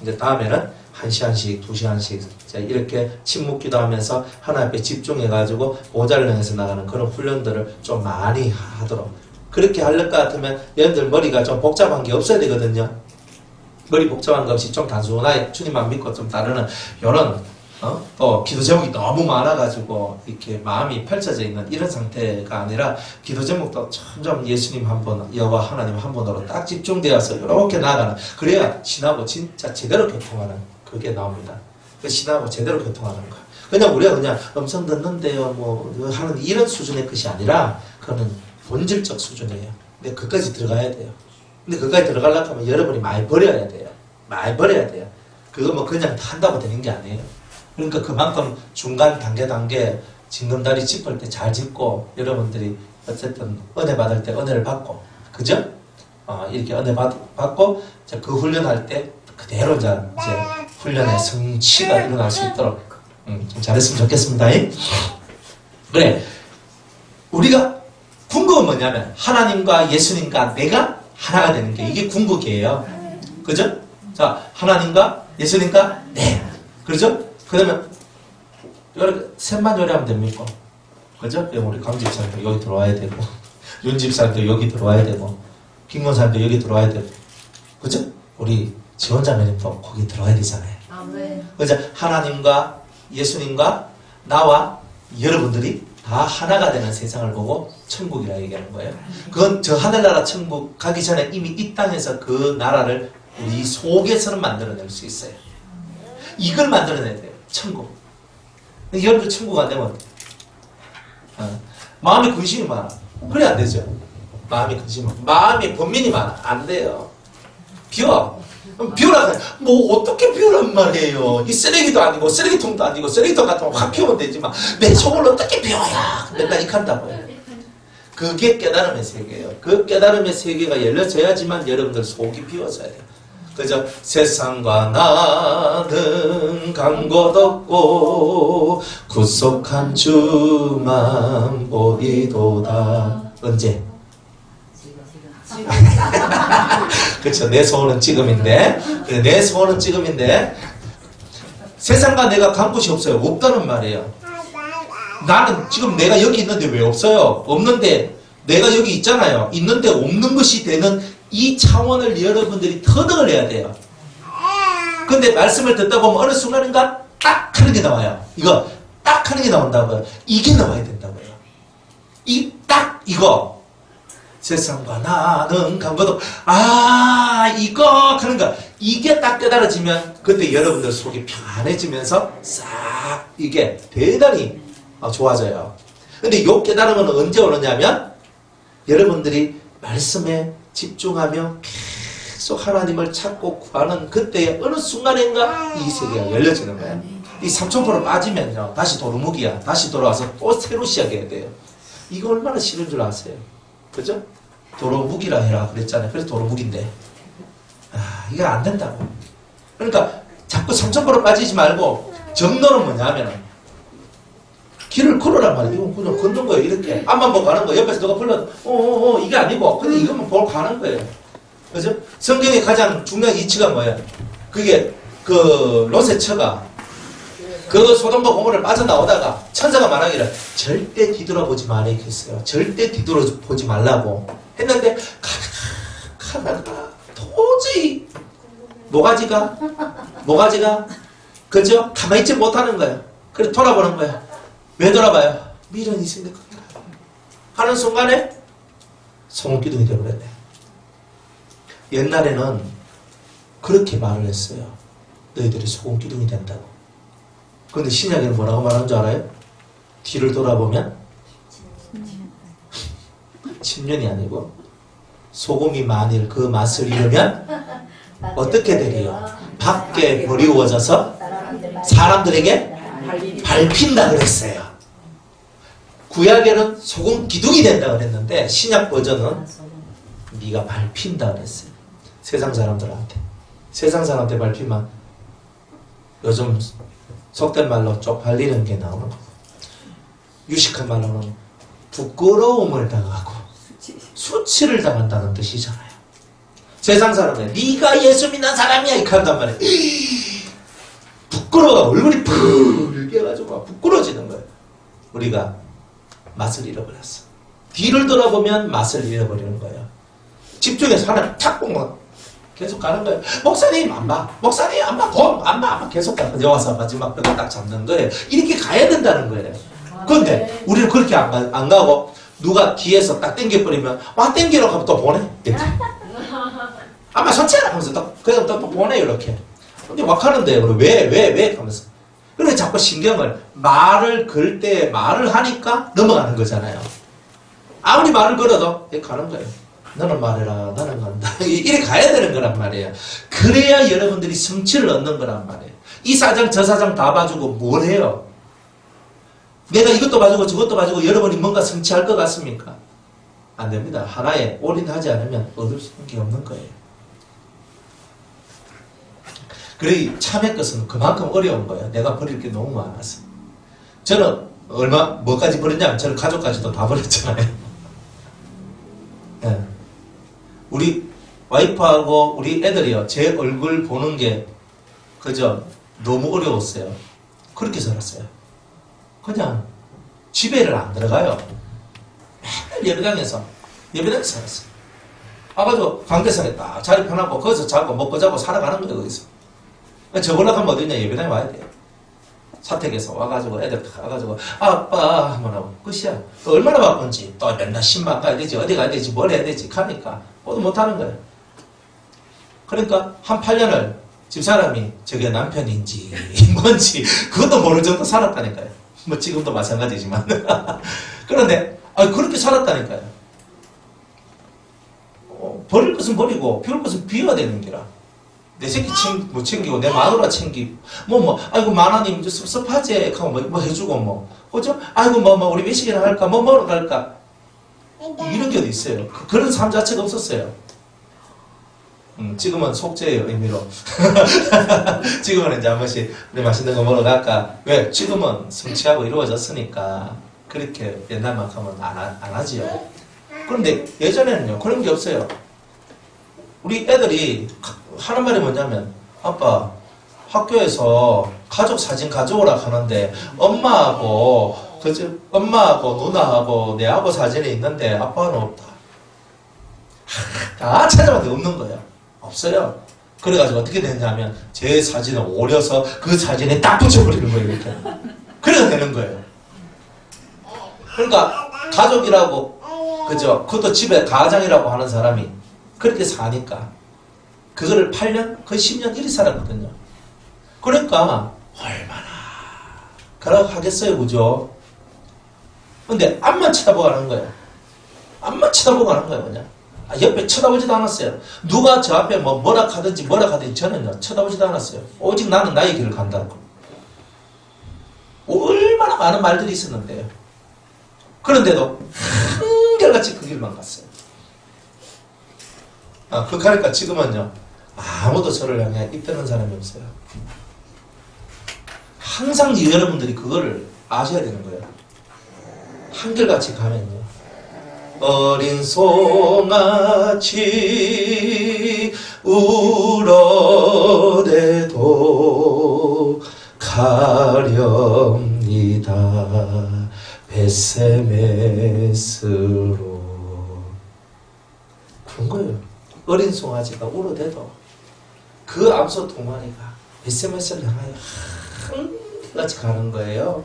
이제 다음에는 1시간씩 2시간씩 이렇게 침묵 기도하면서 하나님 앞에 집중해가지고 보좌를 향해서 나가는 그런 훈련들을 좀 많이 하도록, 그렇게 할 것 같으면 여러분들 머리가 좀 복잡한 게 없어야 되거든요. 머리 복잡한 거 없이 좀 단순하게 주님만 믿고 좀 따르는 이런 또 기도 제목이 너무 많아가지고 이렇게 마음이 펼쳐져 있는 이런 상태가 아니라, 기도 제목도 점점 예수님 한 분, 여호와 하나님 한 분으로 딱 집중되어서 이렇게 나가는, 그래야 신하고 진짜 제대로 교통하는 그게 나옵니다. 그 신하고 제대로 교통하는 거. 그냥 우리가 그냥 음성 듣는데요 뭐 하는 이런 수준의 것이 아니라, 그거는 본질적 수준이에요. 근데 그까지 들어가야 돼요. 근데 그까지 들어가려고 하면 여러분이 많이 버려야 돼요. 많이 버려야 돼요. 그거 뭐 그냥 한다고 되는 게 아니에요. 그러니까 그만큼 중간 단계 징검다리 짚을 때 잘 짚고, 여러분들이 어쨌든 은혜 받을 때 은혜를 받고, 그죠? 이렇게 은혜 받고 그 훈련할 때 그대로 이제 훈련의 성취가 일어날 수 있도록 좀 잘했으면 좋겠습니다. 그래, 우리가 궁극은 뭐냐면 하나님과 예수님과 내가 하나가 되는 게 이게 궁극이에요. 그죠? 자, 하나님과 예수님과 내. 그렇죠? 그러면 이렇게 셋만 요리하면 됩니까? 그죠? 우리 강집사님도 여기 들어와야 되고, 윤집사님도 여기 들어와야 되고, 김건사님도 여기 들어와야 되고, 그죠? 우리 지원자매님도 거기 들어와야 되잖아요. 그죠? 하나님과 예수님과 나와 여러분들이 다 하나가 되는 세상을 보고 천국이라 얘기하는 거예요. 그건 저 하늘나라 천국 가기 전에 이미 이 땅에서 그 나라를 우리 속에서는 만들어낼 수 있어요. 이걸 만들어내야 돼요. 천국. 여러분들 천국 안 되면 마음에 근심이 많아. 그래 안 되죠. 마음에 근심이 많아. 마음에 번민이 많아. 안 돼요. 비워. 비우라. 뭐 어떻게 비우란 말이에요. 이 쓰레기도 아니고 쓰레기통도 아니고 쓰레기통 같으면 확 비우면 되지만 내 속을 어떻게 비워야 맨날 익한다고요. 그게 깨달음의 세계예요. 그 깨달음의 세계가 열려져야지만 여러분들 속이 비워져야 돼요. 그저 세상과 나는 간 곳 없고 구속한 주만 보이도다. 언제? 그쵸, 내 소원은 지금인데. 그래, 내 소원은 지금인데 세상과 내가 간 곳이 없어요. 없다는 말이에요. 나는 지금 내가 여기 있는데 왜 없어요? 없는데 내가 여기 있잖아요. 있는데 없는 것이 되는 이 차원을 여러분들이 터득을 해야 돼요. 근데 말씀을 듣다 보면 어느 순간인가 딱 하는 게 나와요. 이거 딱 하는 게 나온다고요. 이게 나와야 된다고요. 이 딱 이거 세상과 나는 간 것도 이거 하는 거 이게 딱 깨달아지면 그때 여러분들 속이 편안해지면서 싹 이게 대단히 좋아져요. 근데 요 깨달음은 언제 오느냐면 여러분들이 말씀에 집중하며 계속 하나님을 찾고 구하는 그때의 어느 순간인가 이 세계가 열려지는 거예요. 이 3000% 빠지면요 다시 도루묵이야. 다시 돌아와서 또 새로 시작해야 돼요. 이거 얼마나 싫은 줄 아세요? 그죠? 도루묵이라 해라 그랬잖아요. 그래서 도루묵인데 이게 안 된다고. 그러니까 자꾸 3000% 빠지지 말고 정로는 뭐냐면 길을 걸으란 말이에요. 이건 그냥 걷는 거예요. 이렇게 앞만 보고 가는 거예요. 옆에서 누가 불러도 이게 아니고 근데 이것만 보고 가는 거예요. 그죠? 성경의 가장 중요한 이치가 뭐예요? 그게 그 롯의 처가 그 소돔과 고모를 빠져나오다가 천사가 말하기를 절대 뒤돌아보지 말라 했어요. 절대 뒤돌아보지 말라고 했는데 가다가 도저히 모가지가 그죠? 가만히 있지 못하는 거예요. 그래서 돌아보는 거예요. 왜 돌아봐요? 미련이 있으니까 하는 순간에 소금기둥이 되어버렸네. 옛날에는 그렇게 말을 했어요. 너희들이 소금기둥이 된다고. 그런데 신약에는 뭐라고 말하는 줄 알아요? 뒤를 돌아보면 침년이 아니고 소금이 만일 그 맛을 잃으면 어떻게 되리요? 밖에 버리워져서 사람들에게 밟힌다 그랬어요. 구약에는 소금 기둥이 된다 그랬는데 신약 버전은 네가 밟힌다 그랬어요. 세상 사람한테 밟히면 요즘 속된 말로 쪽팔리는 게 나오는 거. 유식한 말로는 부끄러움을 당하고 수치를 당한다는 뜻이잖아요. 세상 사람은 네가 예수 믿는 사람이야 이렇게 한단 말이에요. 부끄러워 얼굴이 붉게 해가지고 부끄러워지는 거예요. 우리가 맛을 잃어버렸어. 뒤를 돌아보면 맛을 잃어버리는 거예요. 집중해서 하나님 탁 보면 계속 가는 거예요. 목사님 안 봐. 목사님 안 봐. 돈 안 봐. 계속 가. 여와서 마지막 벽을 딱 잡는 거예요. 이렇게 가야 된다는 거예요. 그런데 우리는 그렇게 안 가고 누가 뒤에서 딱 땡겨버리면 와 땡기라고 하면 또 보내. 아마 선체라 하면서 그래서 또 보내 이렇게. 근데 막 하는데 왜 하면서. 그래 자꾸 신경을 말을 걸 때 말을 하니까 넘어가는 거잖아요. 아무리 말을 걸어도 가는 거예요. 너는 말해라 나는 간다. 이래 가야 되는 거란 말이에요. 그래야 여러분들이 성취를 얻는 거란 말이에요. 이 사장 저 사장 다 봐주고 뭘 해요? 내가 이것도 봐주고 저것도 봐주고 여러분이 뭔가 성취할 것 같습니까? 안 됩니다. 하나에 올인하지 않으면 얻을 수 있는 게 없는 거예요. 그래 참의 것은 그만큼 어려운 거예요. 내가 버릴 게 너무 많았어. 저는 뭐까지 버렸냐면 저는 가족까지도 다 버렸잖아요. 네. 우리 와이프하고 우리 애들이요. 제 얼굴 보는 게 그저 너무 어려웠어요. 그렇게 살았어요. 그냥 집에를 안 들어가요. 맨날 예배당에서 살았어요. 와가지고 관계성에 딱 자리 편하고 거기서 자고 먹고 자고 살아가는 거예요. 거기서. 저번에 가면 어디냐 예배당에 와야 돼요. 사택에서 와가지고 애들 가가지고 아빠 한번 하고 끝이야. 또 얼마나 바쁜지 또 맨날 신방 가야 되지 어디 가야 되지 뭘 해야 되지 가니까 모두 못하는 거예요. 그러니까 한 8년을 집사람이 저게 남편인지 뭔지 그것도 모를 정도 살았다니까요. 뭐 지금도 마찬가지지만 그런데 그렇게 살았다니까요. 버릴 것은 버리고 비울 것은 비워야 되는 기라. 내 새끼 못 챙기고 내 마누라 챙기고 아이고 마나님 섭섭하지 하고 뭐 해주고 그죠? 아이고 우리 외식이나 할까 먹으러 갈까 이런 게 어디 있어요. 그런 삶 자체가 없었어요. 지금은 속죄의 의미로. 지금은 이제 한 번씩 우리 맛있는 거 먹으러 갈까? 왜? 지금은 성취하고 이루어졌으니까 그렇게 옛날만큼은 안 하지요. 그런데 예전에는요, 그런 게 없어요. 우리 애들이 하는 말이 뭐냐면, 아빠, 학교에서 가족 사진 가져오라 하는데, 엄마하고, 그죠? 엄마하고 누나하고 내하고 사진이 있는데, 아빠는 없다. 다 찾아봤는데 없는 거예요. 없어요. 그래가지고 어떻게 됐냐면, 제 사진을 오려서 그 사진에 딱 붙여버리는 거예요, 이렇게. 그래서 되는 거예요. 그러니까, 가족이라고, 그죠? 그것도 집에 가장이라고 하는 사람이 그렇게 사니까 그거를 8년, 거의 10년 이리 살았거든요. 그러니까 얼마나 그러고 하겠어요, 그죠? 근데 앞만 쳐다보고 하는 거예요. 앞만 쳐다보고 하는 거예요, 그냥. 옆에 쳐다보지도 않았어요. 누가 저 앞에 뭐라 하든지 저는요 쳐다보지도 않았어요. 오직 나는 나의 길을 간다고. 얼마나 많은 말들이 있었는데요. 그런데도 한결같이 그 길만 갔어요. 그러니까 지금은요, 아무도 저를 향해 입대는 사람이 없어요. 항상 여러분들이 그거를 아셔야 되는 거예요. 한결같이 가면요, 어린 송아지 울어대도 가렵니다. SMS로. 그런 거예요. 어린 송아지가 울어대도 그 암소 동아리가 SMS를 향하여 한같이 가는 거예요.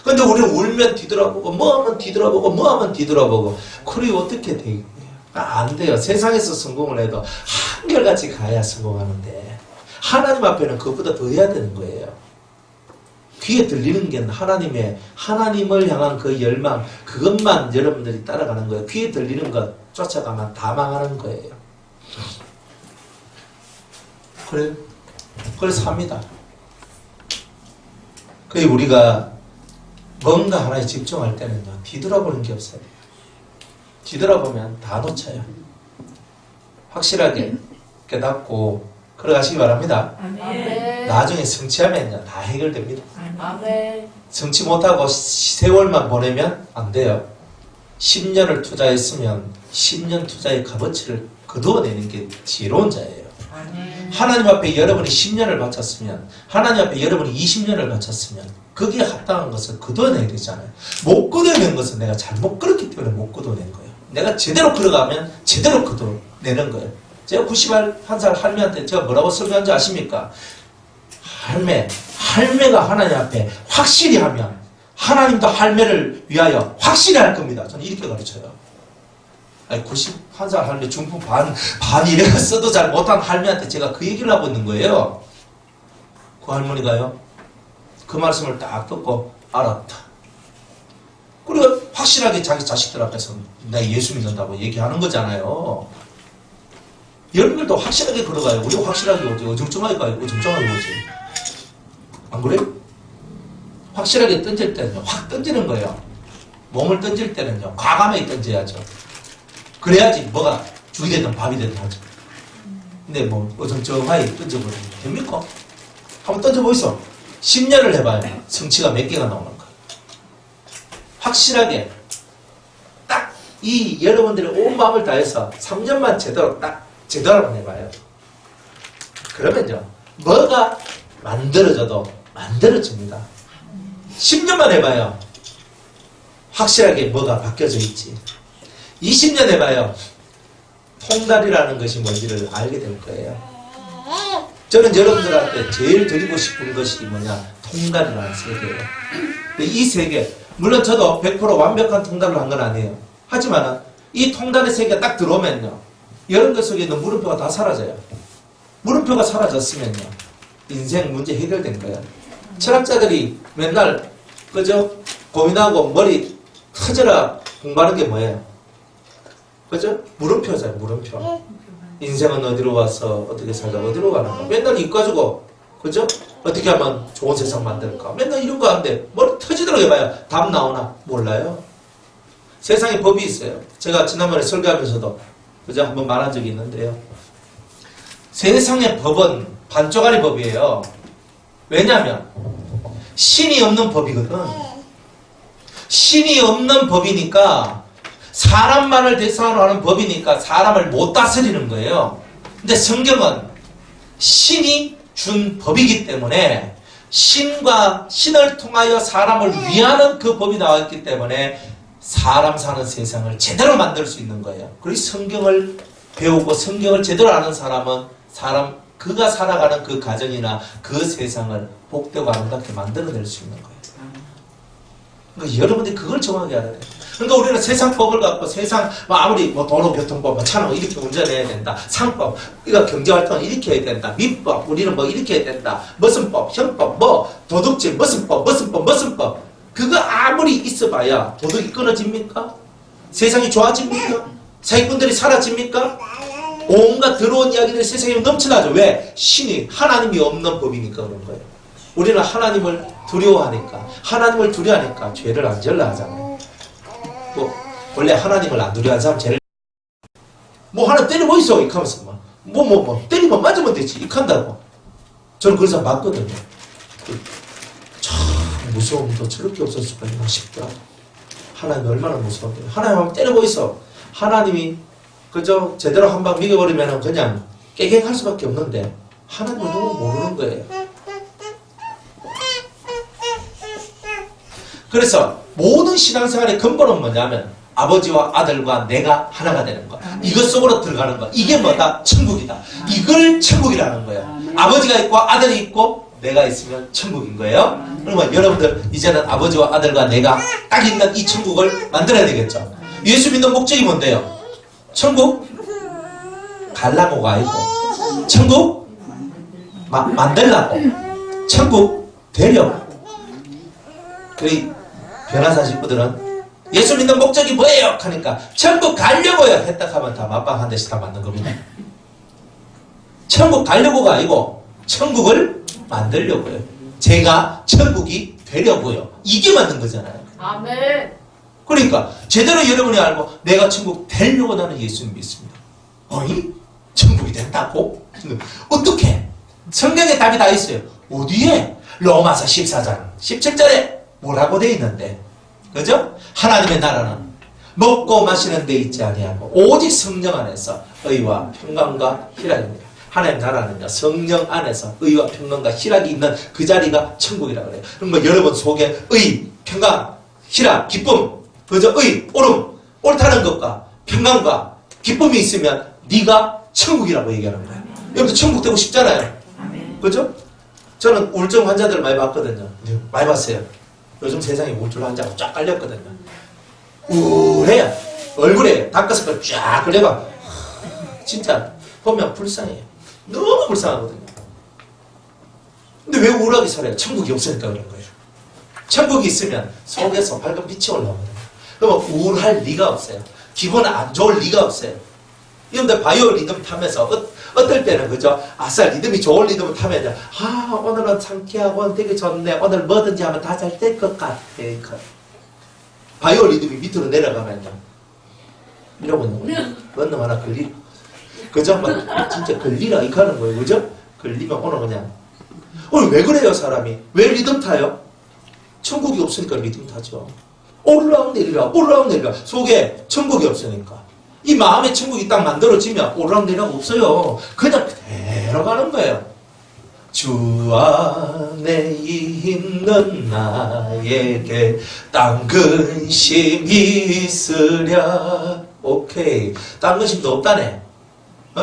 근데 우리는 울면 뒤돌아보고 뭐하면 뒤돌아보고 뭐하면 뒤돌아보고 그래 어떻게 돼요? 안 돼요. 세상에서 성공을 해도 한결같이 가야 성공하는데 하나님 앞에는 그것보다 더 해야 되는 거예요. 귀에 들리는 게 하나님을 향한 그 열망, 그것만 여러분들이 따라가는 거예요. 귀에 들리는 것 쫓아가면 다 망하는 거예요. 그래서 합니다. 그래서 우리가 뭔가 하나에 집중할 때는요, 뒤돌아보는 게 없어요. 뒤돌아보면 다 놓쳐요. 확실하게 깨닫고 걸어가시기 바랍니다. 아멘. 나중에 성취하면요, 다 해결됩니다. 아멘. 성취 못하고 세월만 보내면 안 돼요. 10년을 투자했으면 10년 투자의 값어치를 거두어내는 게 지혜로운 자예요. 아멘. 하나님 앞에 여러분이 10년을 바쳤으면, 하나님 앞에 여러분이 20년을 바쳤으면 거기에 합당한 것을 거두어내야 되잖아요. 못 거두어낸 것은 내가 잘못 걸었기 때문에 못 거두어낸 거예요. 내가 제대로 걸어가면 제대로 거두어내는 거예요. 제가 91살 할매한테 제가 뭐라고 설교한 줄 아십니까? 할매가 하나님 앞에 확실히 하면 하나님도 할매를 위하여 확실히 할 겁니다. 저는 이렇게 가르쳐요. 91살 할매 중풍 반 이래가 써도 잘 못한 할매한테 제가 그 얘기를 하고 있는 거예요. 그 할머니가요, 그 말씀을 딱 듣고 알았다. 그리고 확실하게 자기 자식들 앞에서 나 예수 믿는다고 얘기하는 거잖아요. 여러분들도 확실하게 걸어가요. 우리가 확실하게 오지. 어정쩡하게 가요. 어정쩡하게 오지. 안 그래? 확실하게 던질 때는요, 확 던지는 거예요. 몸을 던질 때는요, 과감하게 던져야죠. 그래야지 뭐가 죽이 되든 밥이 되든 하죠. 근데 어정쩡하게 던져버리면 됩니까? 한번 던져보이소. 10년을 해봐요. 성취가 몇 개가 나오는 거예요. 확실하게 딱 이 여러분들의 온 마음을 다해서 3년만 제대로 한번 해봐요. 그러면요, 뭐가 만들어져도 만들어집니다. 10년만 해봐요. 확실하게 뭐가 바뀌어져 있지. 20년 해봐요. 통달이라는 것이 뭔지를 알게 될 거예요. 저는 여러분들한테 제일 드리고 싶은 것이 뭐냐, 통달이라는 세계예요. 이 세계, 물론 저도 100% 완벽한 통달을 한 건 아니에요. 하지만 이 통달의 세계가 딱 들어오면요, 이런 것 속에 있는 물음표가 다 사라져요. 물음표가 사라졌으면요, 인생 문제 해결된 거예요. 철학자들이 맨날 그저 고민하고 머리 터져라 공부하는 게 뭐예요? 그죠? 물음표잖아요. 물음표. 인생은 어디로 와서 어떻게 살다 어디로 가는가. 맨날 이거 가지고 그죠? 어떻게 하면 좋은 세상 만들까. 맨날 이런 거 하는데 머리 터지도록 해봐야 답 나오나? 몰라요. 세상에 법이 있어요. 제가 지난번에 설교하면서도 그죠? 한번 말한 적이 있는데요. 세상의 법은 반쪽짜리 법이에요. 왜냐하면 신이 없는 법이거든. 신이 없는 법이니까 사람만을 대상으로 하는 법이니까 사람을 못 다스리는 거예요. 근데 성경은 신이 준 법이기 때문에 신을 통하여 사람을 위하는 그 법이 나왔기 때문에 사람 사는 세상을 제대로 만들 수 있는 거예요. 그리고 성경을 배우고 성경을 제대로 아는 사람은 그가 살아가는 그 가정이나 그 세상을 복되고 아름답게 만들어낼 수 있는 거예요. 그러니까 여러분들이 그걸 정확히 알아야 돼요. 그러니까 우리는 세상 법을 갖고 세상 아무리 도로교통법, 차는 이렇게 운전해야 된다. 상법, 이거 경제활동은 이렇게 해야 된다. 민법, 우리는 이렇게 해야 된다. 무슨 법, 형법, 도덕질, 무슨 법. 그거 아무리 있어봐야 도덕이 끊어집니까? 세상이 좋아집니까? 사기꾼들이 사라집니까? 온갖 더러운 이야기들이 세상에 넘쳐나죠. 왜? 신이 하나님이 없는 법이니까 그런 거예요. 우리는 하나님을 두려워하니까 죄를 안 지으려 하잖아요. 원래 하나님을 안 두려워하는 사람 죄를 하나 때리고 있어 이렇게 하면서 때리면 맞으면 되지 이렇게 한다고. 저는 그래서 맞거든요. 참 무서움도 저렇게 없었을까 싶다. 하나님 얼마나 무서운데. 하나님 한번 때리고 있어. 하나님이 그저 제대로 한 방 미겨버리면 그냥 깨갱할 수밖에 없는데 하나님은 너무 모르는 거예요. 그래서 모든 신앙생활의 근본은 뭐냐면 아버지와 아들과 내가 하나가 되는 거. 이것 속으로 들어가는 거. 이게 뭐다? 천국이다. 이걸 천국이라는 거예요. 아버지가 있고 아들이 있고 내가 있으면 천국인 거예요. 그러면 여러분들 이제는 아버지와 아들과 내가 딱 있는 이 천국을 만들어야 되겠죠. 예수 믿는 목적이 뭔데요? 천국 갈라고가 아니고 천국 만들라고 천국 되려고. 그리 변화사 식구들은 예수 믿는 목적이 뭐예요? 하니까 천국 가려고요 했다 하면 다 맞방 한 대씩 다 맞는 겁니다. 천국 가려고가 아니고 천국을 만들려고요. 제가 천국이 되려고요. 이게 맞는 거잖아요. 아멘. 그러니까 제대로 여러분이 알고 내가 천국 되려고 나는 예수님 믿습니다. 어이? 천국이 된다고? 어떻게? 성경에 답이 다 있어요. 어디에? 로마서 14장 17절에 뭐라고 돼 있는데, 그죠? 하나님의 나라는 먹고 마시는 데 있지 아니하고 오직 성령 안에서 의와 평강과 희락입니다. 하나님 나라는요 성령 안에서 의와 평강과 희락이 있는 그 자리가 천국이라고 그래요. 그럼 여러분 속에 의, 평강, 희락, 기쁨, 그죠? 의, 옳음, 옳다는 것과 평강과 기쁨이 있으면 네가 천국이라고 얘기하는 거예요. 여러분들 천국 되고 싶잖아요. 그죠? 저는 우울증 환자들 많이 봤거든요. 많이 봤어요. 요즘 세상에 우울증 환자가 쫙 깔렸거든요. 우울해요. 얼굴에 다크서클 쫙 걸려가. 진짜 보면 불쌍해요. 너무 불쌍하거든요. 근데 왜 우울하게 살아요? 천국이 없으니까 그런 거예요. 천국이 있으면 속에서 밝은 빛이 올라오거든요. 그러면 우울할 리가 없어요. 기분 안 좋을 리가 없어요. 여러분들 바이오 리듬 타면서 어떨 때는 그죠? 아싸 리듬이 좋은 리듬을 타면 오늘은 상쾌하고 되게 좋네. 오늘 뭐든지 하면 다 잘 될 것 같아. 바이오 리듬이 밑으로 내려가면요. 이러고 있는 거예요. 언능 하나 걸리. 그죠? 진짜 걸리라 이렇게 하는 거예요. 그죠? 걸리면 오늘 그냥 오늘 왜 그래요 사람이? 왜 리듬 타요? 천국이 없으니까 리듬 타죠. 오르락 내리락 오르락 내리락 속에 천국이 없으니까. 이 마음의 천국이 딱 만들어지면 오르락내리락 없어요. 그냥 그대로 가는 거예요. 주 안에 있는 나에게 딴 근심이 있으랴. 오케이. 딴 근심도 없다네.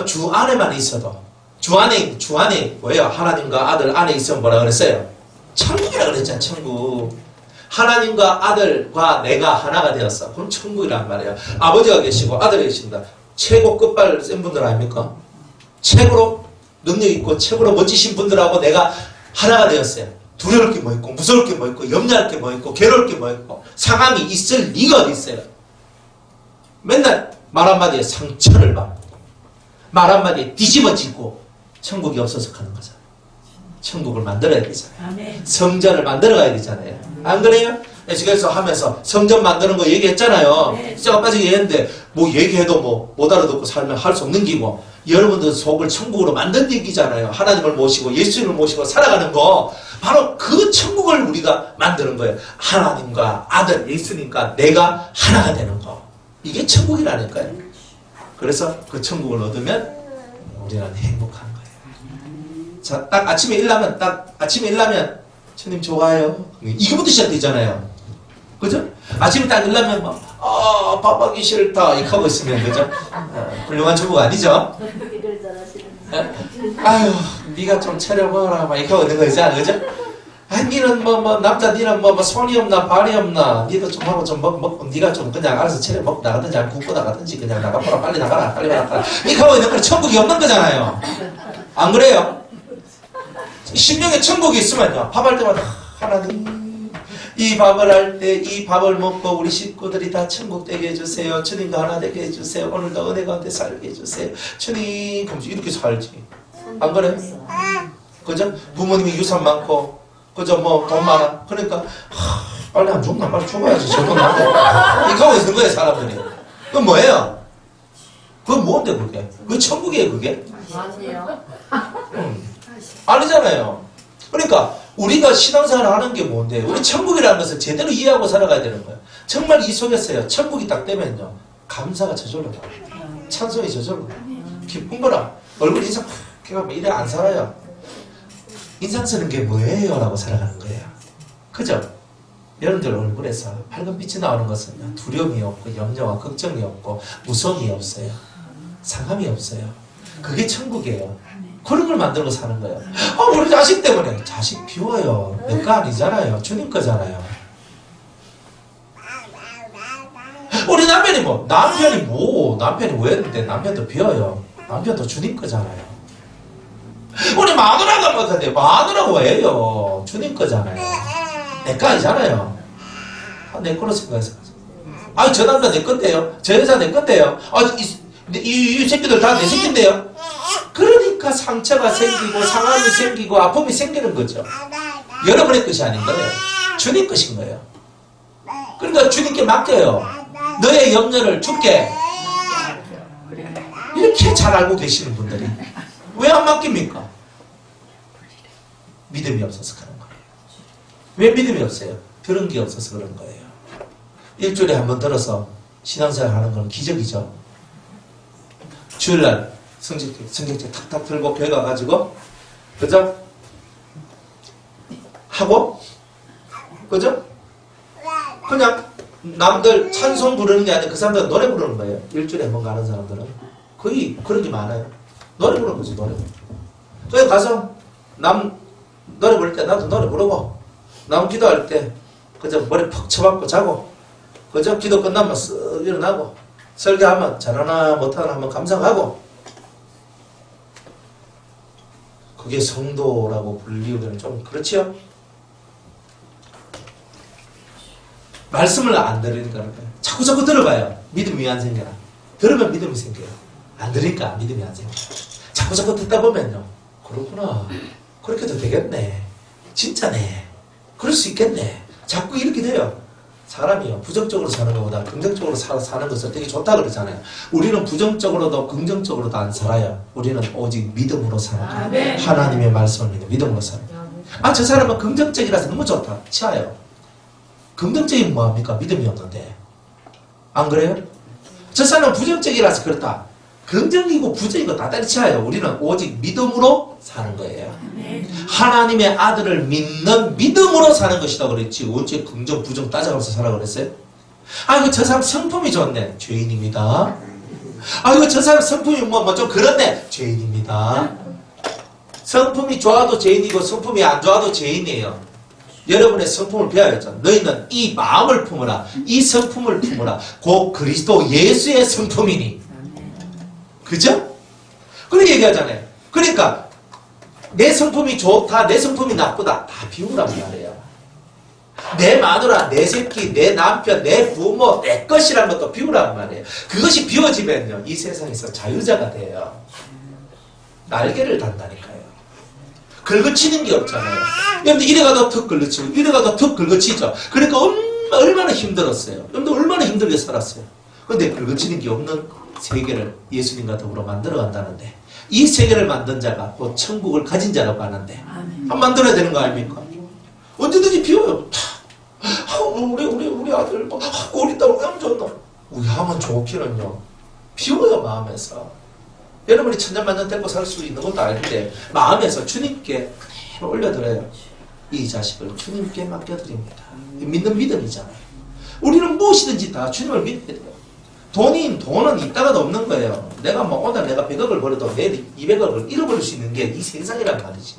주 안에만 있어도. 주 안에 뭐예요? 하나님과 아들 안에 있으면 뭐라 그랬어요? 천국이라 그랬잖아, 천국. 하나님과 아들과 내가 하나가 되었어. 그럼 천국이란 말이에요. 아버지가 계시고 아들이 계신다. 최고 끝발 센 분들 아닙니까? 최고로 능력 있고 최고로 멋지신 분들하고 내가 하나가 되었어요. 두려울 게 뭐 있고 무서울 게 뭐 있고 염려할 게 뭐 있고 괴로울 게 뭐 있고 상함이 있을 리가 어디 있어요. 맨날 말 한마디에 상처를 받고 말 한마디에 뒤집어지고 천국이 없어서 가는 거잖아요. 천국을 만들어야 되잖아요. 아멘. 성전을 만들어 가야 되잖아요. 안 그래요? 에스겔서 하면서 성전 만드는 거 얘기했잖아요. 네. 진짜 빠지게 얘기했는데 뭐 얘기해도 뭐 못 알아듣고 살면 할 수 없는 기고 여러분들 속을 천국으로 만든 얘기잖아요. 하나님을 모시고 예수님을 모시고 살아가는 거 바로 그 천국을 우리가 만드는 거예요. 하나님과 아들 예수님과 내가 하나가 되는 거. 이게 천국이라니까요. 그래서 그 천국을 얻으면 우리는 행복한 거예요. 자, 딱 아침에 일나면 주님 좋아요. 이거부터 시작되잖아요. 그죠? 아침에 딱 일나면 막 밥하기 싫다 이렇게 하고 있으면 그죠? 훌륭한 주부가 아니죠? 일을 잘하시는. 아유 네가 좀 차려봐라 막 이렇게 하고 있는 거 있잖아. 그죠? 아 니는 남자 니는 손이 없나 발이 없나 니도 좀 하고 좀 먹고 니가 좀 그냥 알아서 차려 먹고 나가든지 아니면 굶고 나가든지 그냥 나가봐라 빨리 나가라 빨리 나가라 이렇게 하고 있는 건 천국이 없는 거잖아요. 안 그래요? 심령에 천국이 있으면요 밥할 때마다 하나님 이 밥을 할 때 이 밥을 먹고 우리 식구들이 다 천국 되게 해주세요. 주님과 하나 되게 해주세요. 오늘도 은혜 가운데 살게 해주세요. 주님 그럼 이렇게 살지. 안 그래? 그죠? 부모님이 유산 많고 그죠? 돈 많아. 그러니까 빨리 안 죽나? 빨리 죽어야지. 저 돈 나한테. 이렇게 하고 있는 거예요 사람들이. 그건 뭐예요? 그건 뭔데 그게? 그게 천국이에요 그게? 아니에요. 아니잖아요. 그러니까 우리가 신앙생활을 하는 게 뭔데? 우리 천국이라는 것을 제대로 이해하고 살아가야 되는 거예요. 정말 이 속에서요. 천국이 딱 되면요. 감사가 저절로 나와요. 찬송이 저절로 나와요. 기쁜 거라. 얼굴 인상 걔가 이래 안 살아요. 인상 쓰는 게 뭐예요? 라고 살아가는 거예요. 그죠? 여러분들 얼굴에서 밝은 빛이 나오는 것은 두려움이 없고 염려와 걱정이 없고 무서움이 없어요. 상함이 없어요. 그게 천국이에요. 그런 걸 만들고 사는 거예요. 우리 자식 때문에. 자식 비워요. 내 거 아니잖아요. 주님 거잖아요. 우리 남편이 남편이 왜 했는데 남편도 비워요. 남편도 주님 거잖아요. 우리 마누라가 못하는데 마누라가 왜 해요? 주님 거잖아요. 내 거 아니잖아요. 내 거로 생각해서. 저 남자 내 건데요. 저 여자 내 건데요. 이 새끼들 다 내 새끼인데요. 그러니까 상처가 생기고 상함이 생기고 아픔이 생기는 거죠. 여러분의 것이 아닌 거예요. 주님 것인 거예요. 그러니까 주님께 맡겨요. 너의 염려를 주께. 이렇게 잘 알고 계시는 분들이 왜 안 맡깁니까? 믿음이 없어서 그런 거예요. 왜 믿음이 없어요? 들은 게 없어서 그런 거예요. 일주일에 한 번 들어서 신앙생활 하는 건 기적이죠. 주일날 성경책 탁탁 들고 교회 가가지고 그죠? 하고 그죠? 그냥 남들 찬송 부르는 게 아니라 그 사람들은 노래 부르는 거예요. 일주일에 한 번 가는 사람들은 거의 그런 게 많아요. 노래 부르는 거지 노래. 거기 가서 남 노래 부를 때 나도 노래 부르고 남 기도할 때 그저 머리 푹 쳐박고 자고 그저 기도 끝나면 쓱 일어나고 설교하면 잘하나 못하나 한번 감상하고 그게 성도라고 불리우기는 좀 그렇지요? 말씀을 안 들으니까 그런 거예요. 자꾸 들어봐요. 믿음이 안 생겨나. 들으면 믿음이 생겨요. 안 들으니까 믿음이 안 생겨요. 자꾸 듣다 보면요. 그렇구나. 그렇게도 되겠네. 진짜네. 그럴 수 있겠네. 자꾸 이렇게 돼요. 사람이요. 부정적으로 사는 것보다 긍정적으로 사는 것을 되게 좋다 그러잖아요. 우리는 부정적으로도 긍정적으로도 안 살아요. 우리는 오직 믿음으로 살아요. 하나님의 말씀을 믿음으로 살아요. 저 사람은 긍정적이라서 너무 좋다. 치아요. 긍정적인 뭐합니까? 믿음이 없는데. 안 그래요? 저 사람은 부정적이라서 그렇다. 긍정이고 부정이고 다 때려치워요. 우리는 오직 믿음으로 사는 거예요. 하나님의 아들을 믿는 믿음으로 사는 것이다 그랬지. 언제 긍정 부정 따져가면서 살아 그랬어요? 이거 저 사람 성품이 좋네. 죄인입니다. 이거 저 사람 성품이 좀 그렇네. 죄인입니다. 성품이 좋아도 죄인이고 성품이 안 좋아도 죄인이에요. 여러분의 성품을 배워야죠. 너희는 이 마음을 품으라. 이 성품을 품으라. 곧 그리스도 예수의 성품이니. 그죠? 그렇게 얘기하잖아요. 그러니까 내 성품이 좋다, 내 성품이 나쁘다 다 비우란 말이에요. 내 마누라, 내 새끼, 내 남편, 내 부모, 내 것이란 것도 비우란 말이에요. 그것이 비워지면요 이 세상에서 자유자가 돼요. 날개를 단다니까요. 긁어치는 게 없잖아요. 여러분들 이래가도 턱 긁어치고 이래가도 턱 긁어치죠. 그러니까 얼마나 힘들었어요. 여러분들 얼마나 힘들게 살았어요. 근데 긁어치는 게 없는 세계를 예수님과 더불어 만들어 간다는데 이 세계를 만든 자가 곧 천국을 가진 자라고 하는데 한 만들어야 되는 거 아닙니까? 언제든지 비워요. 우리 아들 우리 딸 왜 하면 좋노? 우리 하면 좋기는요. 비워요 마음에서. 여러분이 천년만년 데리고 살 수 있는 것도 아닌데 마음에서 주님께 그대로 올려드려요. 이 자식을 주님께 맡겨드립니다. 믿는 믿음이잖아요. 우리는 무엇이든지 다 주님을 믿게 돼요. 돈은 있다가도 없는 거예요. 내가 뭐 오늘 내가 100억을 벌어도 내일 200억을 잃어버릴 수 있는 게 이 세상이란 말이지.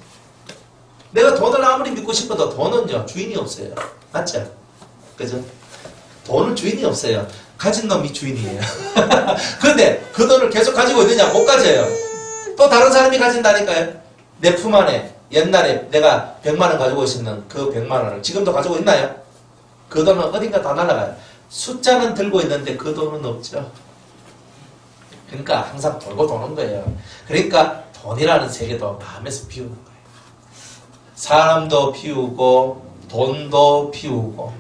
내가 돈을 아무리 믿고 싶어도 돈은요 주인이 없어요. 맞죠? 그죠? 돈은 주인이 없어요. 가진 놈이 주인이에요. 그런데 그 돈을 계속 가지고 있느냐? 못 가져요. 또 다른 사람이 가진다니까요. 내 품 안에 옛날에 내가 100만 원 가지고 있었는 그 100만 원을 지금도 가지고 있나요? 그 돈은 어딘가 다 날아가요. 숫자는 들고 있는데 그 돈은 없죠. 그러니까 항상 돌고 도는 거예요. 그러니까 돈이라는 세계도 마음에서 비우는 거예요. 사람도 비우고 돈도 비우고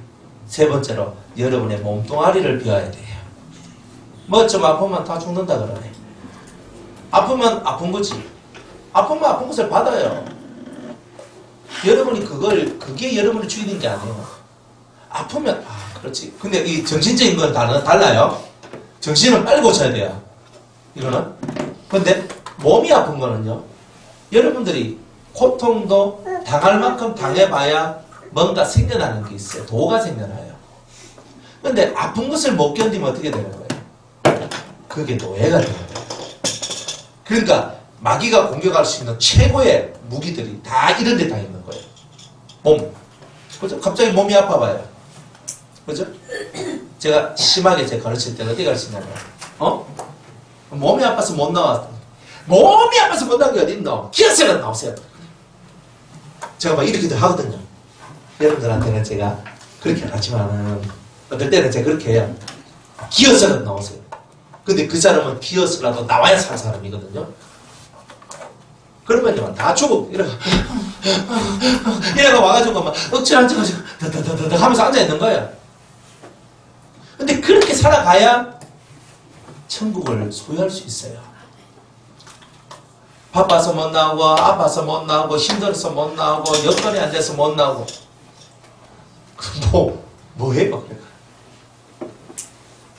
세 번째로 여러분의 몸뚱아리를 비워야 돼요. 뭐 좀 아프면 다 죽는다 그러네. 아프면 아픈 거지. 아프면 아픈 것을 받아요. 여러분이 그게 여러분을 죽이는 게 아니에요. 아프면 그렇지. 근데 이 정신적인 건 달라요. 정신은 빨리 고쳐야 돼요. 이거는. 근데 몸이 아픈 거는요. 여러분들이 고통도 당할 만큼 당해봐야 뭔가 생겨나는 게 있어요. 도가 생겨나요. 근데 아픈 것을 못 견디면 어떻게 되는 거예요? 그게 노예가 되는 거예요. 그러니까 마귀가 공격할 수 있는 최고의 무기들이 다 이런 데 다 있는 거예요. 몸. 그죠? 갑자기 몸이 아파봐요. 그죠? 제가 심하게 가르칠 때는 어디 가르치냐면, 몸이 아파서 못 나왔어. 몸이 아파서 못 나온 게 어딨노? 기어서는 나오세요. 제가 막 이렇게도 하거든요. 여러분들한테는 제가 그렇게 하지만은, 어떨 때는 제가 그렇게 해요. 기어서는 나오세요. 근데 그 사람은 기어서라도 나와야 살 사람이거든요. 그러면 다 죽어. 이래가 와가지고 막 억지로 앉아가지고 더더더더 하면서 앉아있는 거야. 근데 그렇게 살아가야 천국을 소유할 수 있어요. 바빠서 못 나오고 아파서 못 나오고 힘들어서 못 나오고 여건이 안 돼서 못 나오고 뭐해요?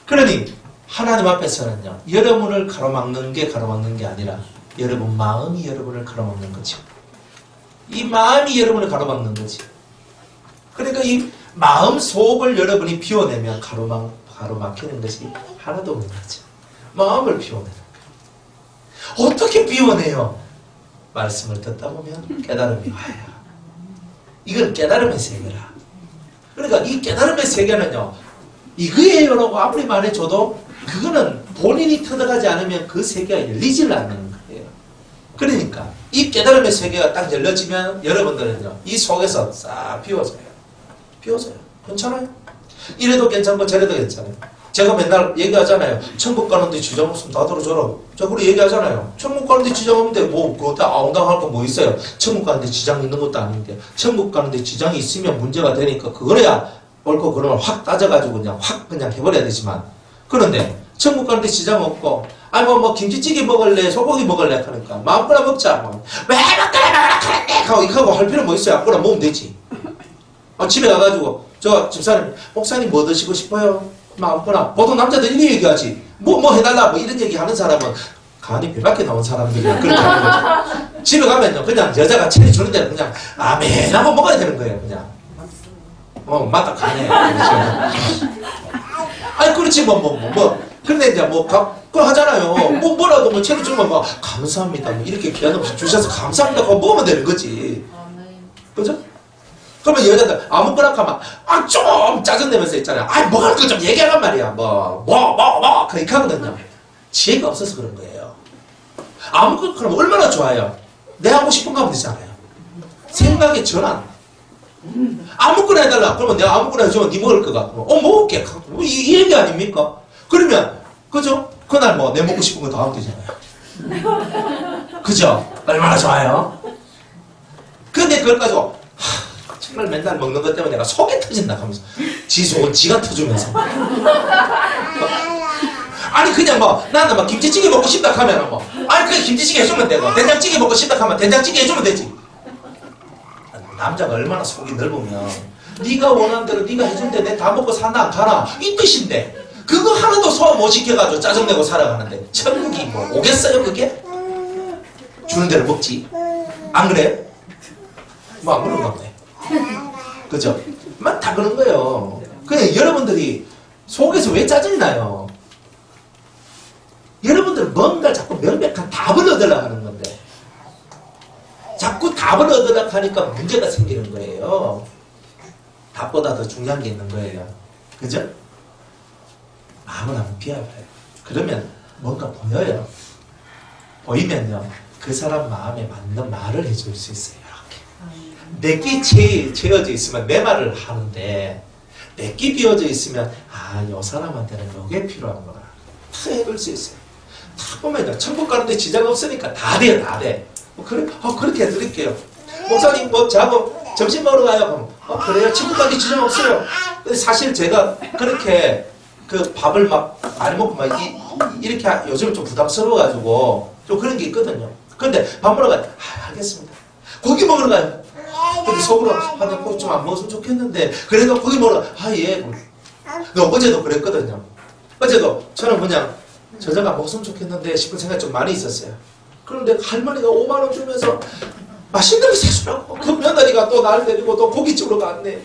그러니 하나님 앞에서는요, 여러분을 가로막는 게 아니라 여러분 마음이 여러분을 가로막는 거죠. 이 마음이 여러분을 가로막는 거지. 그러니까 이 마음 속을 여러분이 비워내면 가로막히는 것이 하나도 없는 거죠. 마음을 비워내는 거예요. 어떻게 비워내요? 말씀을 듣다 보면 깨달음이 와요. 이건 깨달음의 세계라. 그러니까 이 깨달음의 세계는요, 이거예요라고 아무리 말해줘도 그거는 본인이 터득하지 않으면 그 세계가 열리질 않는 거예요. 그러니까 이 깨달음의 세계가 딱 열려지면 여러분들은요, 이 속에서 싹 비워져요. 비워져요. 괜찮아요. 이래도 괜찮고 저래도 괜찮아요. 제가 맨날 얘기하잖아요. 천국 가는데 지장 없으면 다 들어줘라. 저 그렇게 얘기하잖아요. 천국 가는데 지장 없는데 뭐 그거 다 아웅당할 거 뭐 있어요. 천국 가는데 지장 있는 것도 아닌데 천국 가는데 지장이 있으면 문제가 되니까 그거야 옳고 그름을 확 따져가지고 그냥 해버려야 되지만, 그런데 천국 가는데 지장 없고 뭐 김치찌개 먹을래 소고기 먹을래 하니까 마음껏 먹자. 왜 먹거나 그랬네 하고 할 필요 뭐 있어요. 아무거나 먹으면 되지. 집에 가가지고 저 집사님 목사님 뭐 드시고 싶어요? 마음껏나. 보통 남자들 이렇게 얘기하지. 뭐 해달라 이런 얘기 하는 사람은 간이 배밖에 나온 사람들이야. 그렇게 하는 거지. 집에 가면요 그냥 여자가 체리 주는 대로 그냥 아멘하고 먹어야 되는 거예요. 그냥 맞다 가네. 아니 그렇지 근데 이제 그거 하잖아요. 뭐라도 체리 주면 감사합니다 이렇게 귀한 음식 주셔서 감사합니다 하고 먹으면 되는 거지. 그죠? 그러면 여자들 아무거나 하면 좀 짜증내면서 있잖아요. 먹을 거 좀 얘기하란 말이야. 그렇게 하거든요. 지혜가 없어서 그런 거예요. 아무거나 그러면 얼마나 좋아요. 내 하고 싶은 거 하면 되잖아요. 생각의 전환. 아무거나 해달라. 그러면 내가 아무거나 해주면 네 먹을 거가. 먹을게. 이 얘기 아닙니까? 그러면 그죠? 그날 내 먹고 싶은 거 다 하면 되잖아요. 그죠? 얼마나 좋아요? 근데 그걸 가지고 정말 맨날 먹는 것 때문에 내가 속이 터진다 하면서 지 속은 지가 터주면서 아니 그냥 뭐 나는 막 김치찌개 먹고 싶다 하면 뭐 아니 그냥 김치찌개 해주면 되고 된장찌개 먹고 싶다 하면 된장찌개 해주면 되지. 남자가 얼마나 속이 넓으면 네가 원하는 대로 네가 해준대 내 다 먹고 사나 안 가나 이 뜻인데 그거 하나도 소화 못 시켜가지고 짜증내고 살아가는데 천국이 뭐 오겠어요 그게? 주는 대로 먹지. 안 그래? 뭐 안 그런가 보네. 그죠? 막 다 그런 거예요. 그냥 여러분들이 속에서 왜 짜증이 나요? 여러분들은 뭔가 자꾸 명백한 답을 얻으려고 하는 건데 자꾸 답을 얻으려고 하니까 문제가 생기는 거예요. 답보다 더 중요한 게 있는 거예요. 그죠? 마음을 한번 비워봐요. 그러면 뭔가 보여요. 보이면요. 그 사람 마음에 맞는 말을 해줄 수 있어요. 이렇게. 내끼 채워져 있으면 내 말을 하는데 내끼 비워져 있으면 요 사람한테는 이게 필요한구나. 다 해볼 수 있어요. 다 보면요. 천국 가는데 지장 없으니까 다 돼요. 다 돼. 그래, 그렇게 해드릴게요. 목사님 뭐 자고 점심 먹으러 가요. 그럼 그래요. 천국 가는데 지장 없어요. 근데 사실 제가 그렇게 그 밥을 막 많이 먹고 막 이렇게 요즘 좀 부담스러워가지고 좀 그런 게 있거든요. 그런데 밥 먹으러 가요. 알겠습니다. 고기 먹으러 가요. 근데 속으로 고기 좀 안 먹었으면 좋겠는데 그래도 고기 먹으러 예. 어제도 그랬거든요. 어제도 저는 그냥 저녁 안 먹었으면 좋겠는데 싶은 생각이 좀 많이 있었어요. 그런데 할머니가 5만 원 주면서 맛있는 거 사주라고. 그 며느리가 또 날 데리고 또 고깃집으로 갔네.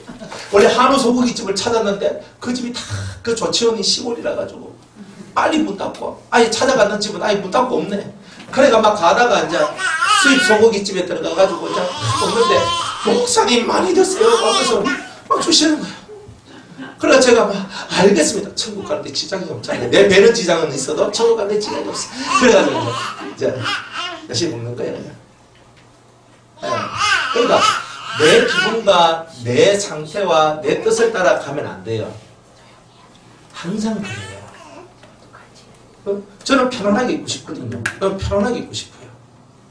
원래 한우 소고기집을 찾았는데 그 집이 다 그 조치원이 시골이라 가지고 빨리 문 닫고 아예 찾아갔는 집은 아예 문 닫고 없네. 그래가 막 가다가 이제 수입 소고기집에 들어가 가지고 이제 먹는데 목사님 많이 드세요 하면서 막 주시는 거예요. 그래서 제가 막 알겠습니다. 천국 가는데 지장이 없잖아요. 내 배는 지장은 있어도 천국 가는데 지장이 없어. 그래가지고 이제 열심히 먹는 거예요. 그러니까 내 기분과 내 상태와 내 뜻을 따라 가면 안 돼요. 항상 그래요. 저는 편안하게 있고 싶거든요. 저는 편안하게 있고 싶어요.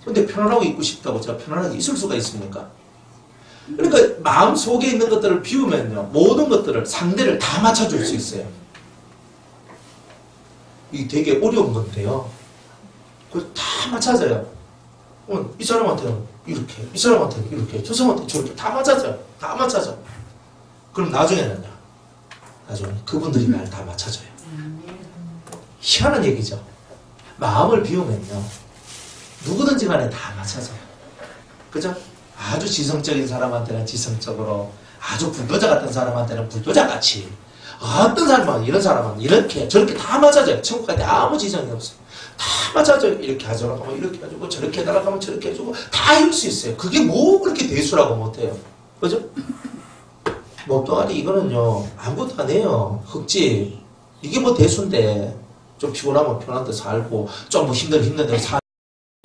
근데 편안하게 있고 싶다고 제가 편안하게 있을 수가 있습니까? 그러니까 마음 속에 있는 것들을 비우면요. 모든 것들을 상대를 다 맞춰줄 수 있어요. 이게 되게 어려운 건데요. 그걸 다 맞춰져요. 이 사람한테는 이렇게, 이 사람한테는 이렇게, 저 사람한테는 저렇게 다 맞춰져요. 다 맞춰져. 그럼 나중에는요. 나중에 그분들이 날 다 맞춰줘요. 희한한 얘기죠. 마음을 비우면요. 누구든지 간에 다 맞춰져요. 그죠? 아주 지성적인 사람한테는 지성적으로, 아주 불도자 같은 사람한테는 불도자같이, 어떤 사람은 이런 사람은 이렇게 저렇게 다 맞아져요. 천국 갈 때 아무 지정이 없어요. 다 맞아져요. 이렇게 하자라고 하면 이렇게 해주고 저렇게 해달라고 하면 저렇게 해주고 다 해줄 수 있어요. 그게 뭐 그렇게 대수라고 못해요. 그죠? 목동아리 이거는요. 아무것도 안 해요. 흑지. 이게 뭐 대수인데 좀 피곤하면 편한 데 살고 좀 뭐 힘든 데 살고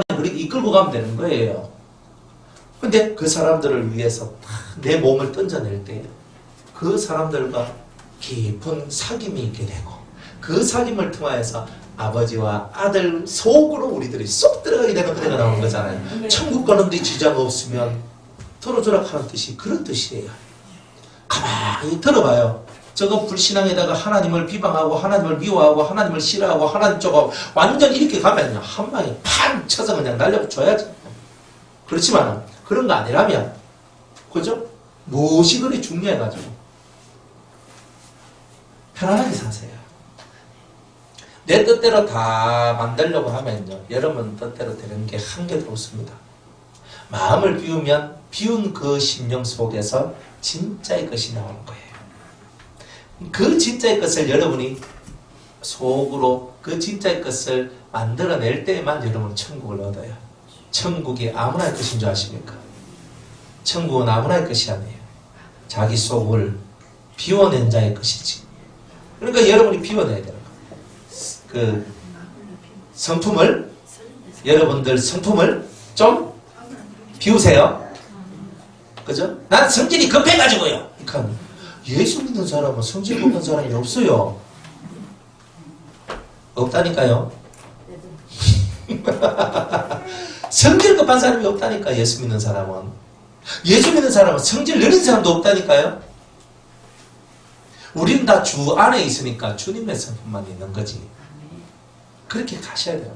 그렇게 이끌고 가면 되는 거예요. 근데 그 사람들을 위해서 내 몸을 던져낼 때 그 사람들과 깊은 사귐이 있게 되고 그 사귐을 통하여서 아버지와 아들 속으로 우리들이 쏙 들어가게 되는 그대가 나오는 거잖아요. 천국 가는데 지장 없으면 털어주라 하는 뜻이 그런 뜻이에요. 가만히 들어봐요. 저거 불신앙에다가 하나님을 비방하고 하나님을 미워하고 하나님을 싫어하고 하나님 쪽하고 완전 이렇게 가면요. 한 방에 팍 쳐서 그냥 날려줘야지. 그렇지만 그런 거 아니라면 그죠? 무엇이 그리 중요해가지고 편안하게 사세요. 내 뜻대로 다 만들려고 하면요. 여러분 뜻대로 되는 게 한 개도 없습니다. 마음을 비우면 비운 그 심령 속에서 진짜의 것이 나오는 거예요. 그 진짜의 것을 여러분이 속으로 그 진짜의 것을 만들어낼 때에만 여러분은 천국을 얻어요. 천국이 아무나의 것인 줄 아십니까? 천국은 아무나의 것이 아니에요. 자기 속을 비워낸 자의 것이지. 그러니까 여러분이 비워내야 되는 거예요. 그 성품을 여러분들 성품을 좀 비우세요. 그죠? 난 성질이 급해가지고요. 그러니까 예수 믿는 사람은 성질 급한 사람이 없어요. 없다니까요. 성질 급한 사람이 없다니까. 예수 믿는 사람은. 예수 믿는 사람은 성질 느린 사람도 없다니까요. 우리는 다 주 안에 있으니까 주님의 성품만 있는 거지. 그렇게 가셔야 돼요.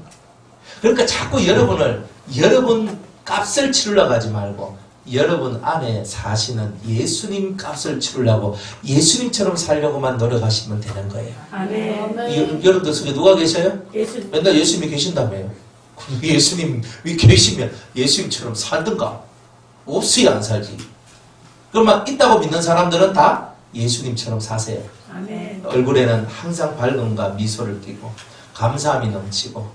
그러니까 자꾸 여러분 값을 치르려고 하지 말고 여러분 안에 사시는 예수님 값을 치르려고 예수님처럼 살려고만 노력하시면 되는 거예요. 아멘. 여러분들 속에 누가 계셔요? 예수. 맨날 예수님이 계신다며요. 예수님이 계시면 예수님처럼 살든가. 없어야 안 살지. 그러면 있다고 믿는 사람들은 다 예수님처럼 사세요. 아멘. 얼굴에는 항상 밝음과 미소를 띠고 감사함이 넘치고,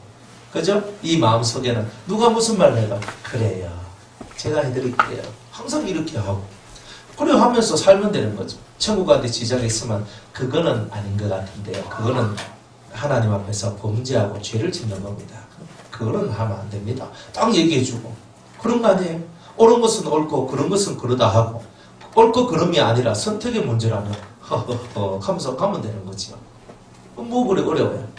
그죠? 이 마음속에는 누가 무슨 말을 해도 그래요, 제가 해드릴게요, 항상 이렇게 하고 그래 하면서 살면 되는 거죠. 천국한테 지장이 있으면 그거는 아닌 것 같은데요, 그거는 하나님 앞에서 범죄하고 죄를 짓는 겁니다. 그거는 하면 안 됩니다. 딱 얘기해주고. 그런 거 아니에요? 옳은 것은 옳고 그런 것은 그러다 하고, 옳고 그름이 아니라 선택의 문제라면 허허허 하면서 가면 되는 거죠. 뭐 그래 어려워요.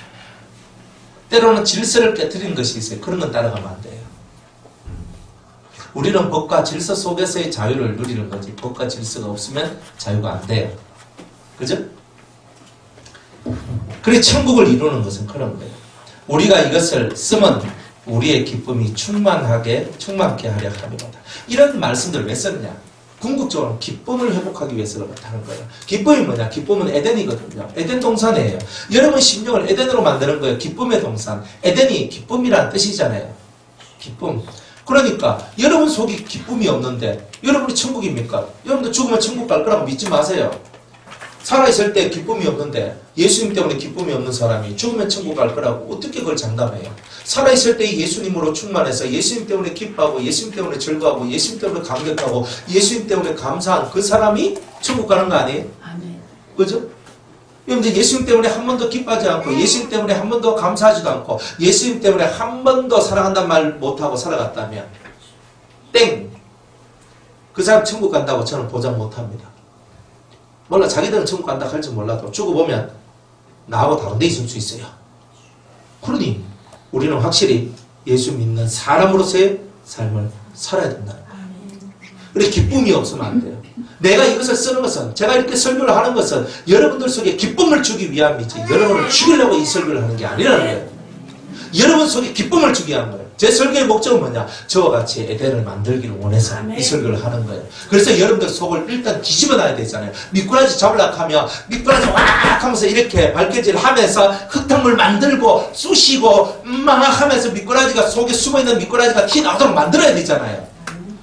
때로는 질서를 깨트리는 것이 있어요. 그런 건 따라가면 안 돼요. 우리는 법과 질서 속에서의 자유를 누리는 거지, 법과 질서가 없으면 자유가 안 돼요. 그죠? 그래 천국을 이루는 것은 그런 거예요. 우리가 이것을 쓰면 우리의 기쁨이 충만케 하려 함이로다. 이런 말씀들을 왜 썼냐? 궁극적으로 기쁨을 회복하기 위해서 그렇다는 거예요. 기쁨이 뭐냐? 기쁨은 에덴이거든요. 에덴 동산이에요. 여러분 심령을 에덴으로 만드는 거예요. 기쁨의 동산. 에덴이 기쁨이란 뜻이잖아요. 기쁨. 그러니까 여러분 속에 기쁨이 없는데 여러분이 천국입니까? 여러분들 죽으면 천국 갈 거라고 믿지 마세요. 살아있을 때 기쁨이 없는데 예수님 때문에 기쁨이 없는 사람이 죽으면 천국 갈 거라고 어떻게 그걸 장담해요? 살아있을 때 예수님으로 충만해서 예수님 때문에 기뻐하고 예수님 때문에 즐거워하고 예수님 때문에 감격하고 예수님 때문에 감사한 그 사람이 천국 가는 거 아니에요? 아멘. 그죠? 여러분들 예수님 때문에 한 번도 기뻐하지 않고 예수님 때문에 한 번도 감사하지도 않고 예수님 때문에 한 번도 사랑한다는 말 못하고 살아갔다면 땡! 그 사람 천국 간다고 저는 보장 못합니다. 몰라, 자기들은 천국 간다 할지 몰라도 죽어보면 나하고 다른 데 있을 수 있어요. 그러니 우리는 확실히 예수 믿는 사람으로서의 삶을 살아야 된다는 거예요. 그래 기쁨이 없으면 안 돼요. 내가 이것을 쓰는 것은, 제가 이렇게 설교를 하는 것은 여러분들 속에 기쁨을 주기 위함이지 여러분을 죽이려고 이 설교를 하는 게 아니라는 거예요. 여러분 속에 기쁨을 주기 위한 거예요. 제 설교의 목적은 뭐냐? 저와 같이 에덴을 만들기를 원해서 이 설교를 하는 거예요. 그래서 여러분들 속을 일단 뒤집어 놔야 되잖아요. 미꾸라지 잡으려고 하면 미꾸라지 왁 하면서 이렇게 발개질 하면서 흙탕물 만들고 쑤시고 막 하면서 미꾸라지가 속에 숨어있는 미꾸라지가 튀어나오도록 만들어야 되잖아요.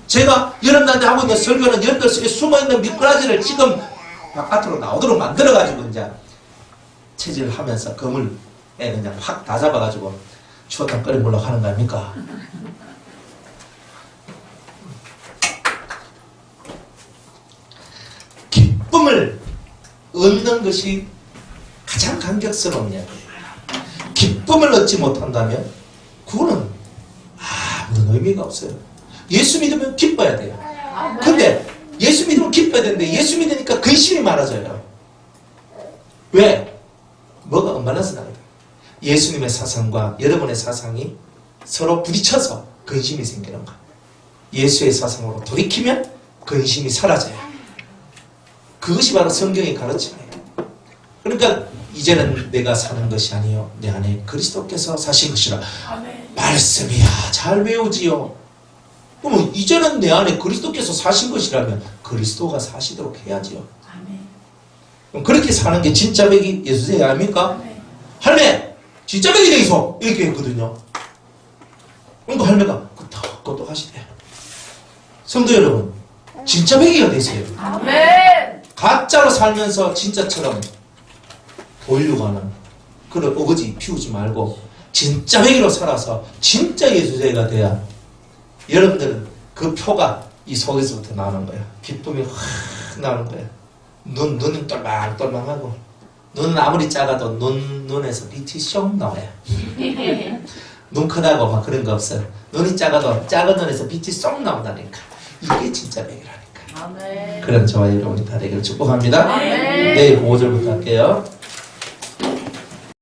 제가 여러분들한테 하고 있는 설교는 여러분들 속에 숨어있는 미꾸라지를 지금 바깥으로 나오도록 만들어가지고 이제 체질을 하면서 그물에 그냥 확 다 잡아가지고 추어탕 끓여 먹으려고 하는 거 아닙니까? 기쁨을 얻는 것이 가장 감격스러운 이야기예요. 기쁨을 얻지 못한다면 그거는 아무런 의미가 없어요. 예수 믿으면 기뻐야 돼요. 근데 예수 믿으면 기뻐야 되는데 예수 믿으니까 근심이 많아져요. 왜? 뭐가 엉망해서 나거든. 예수님의 사상과 여러분의 사상이 서로 부딪혀서 근심이 생기는 거예요. 예수의 사상으로 돌이키면 근심이 사라져요. 그것이 바로 성경의 가르침이에요. 그러니까 이제는 내가 사는 것이 아니요 내 안에 그리스도께서 사신 것이라. 말씀이야 잘 외우지요. 그러면 이제는 내 안에 그리스도께서 사신 것이라면 그리스도가 사시도록 해야지요. 그럼 그렇게 사는 게 진짜 백이 예수님 아닙니까? 할매 진짜 백이 되이소 이렇게 했거든요. 그러니까 할매가 끄떡끄떡 하시대요. 성도 여러분 진짜 백이가 되세요. 아멘. 가짜로 살면서 진짜처럼 보이려고 하는 그런 어거지 피우지 말고 진짜 백이로 살아서 진짜 예수제가 돼야 여러분들은 그 표가 이 속에서부터 나오는 거야. 기쁨이 확 나오는 거야. 눈은 똘망똘망하고 눈은 아무리 작아도 눈에서 빛이 쏙 나와요. 눈 크다고 막 그런 거 없어요. 눈이 작아도 작은 눈에서 빛이 쏙 나온다니까. 이게 진짜 백이라니까. 아멘. 그런 저와 여러분이 다 되기를 축복합니다. 아멘. 내일 5절부터 할게요.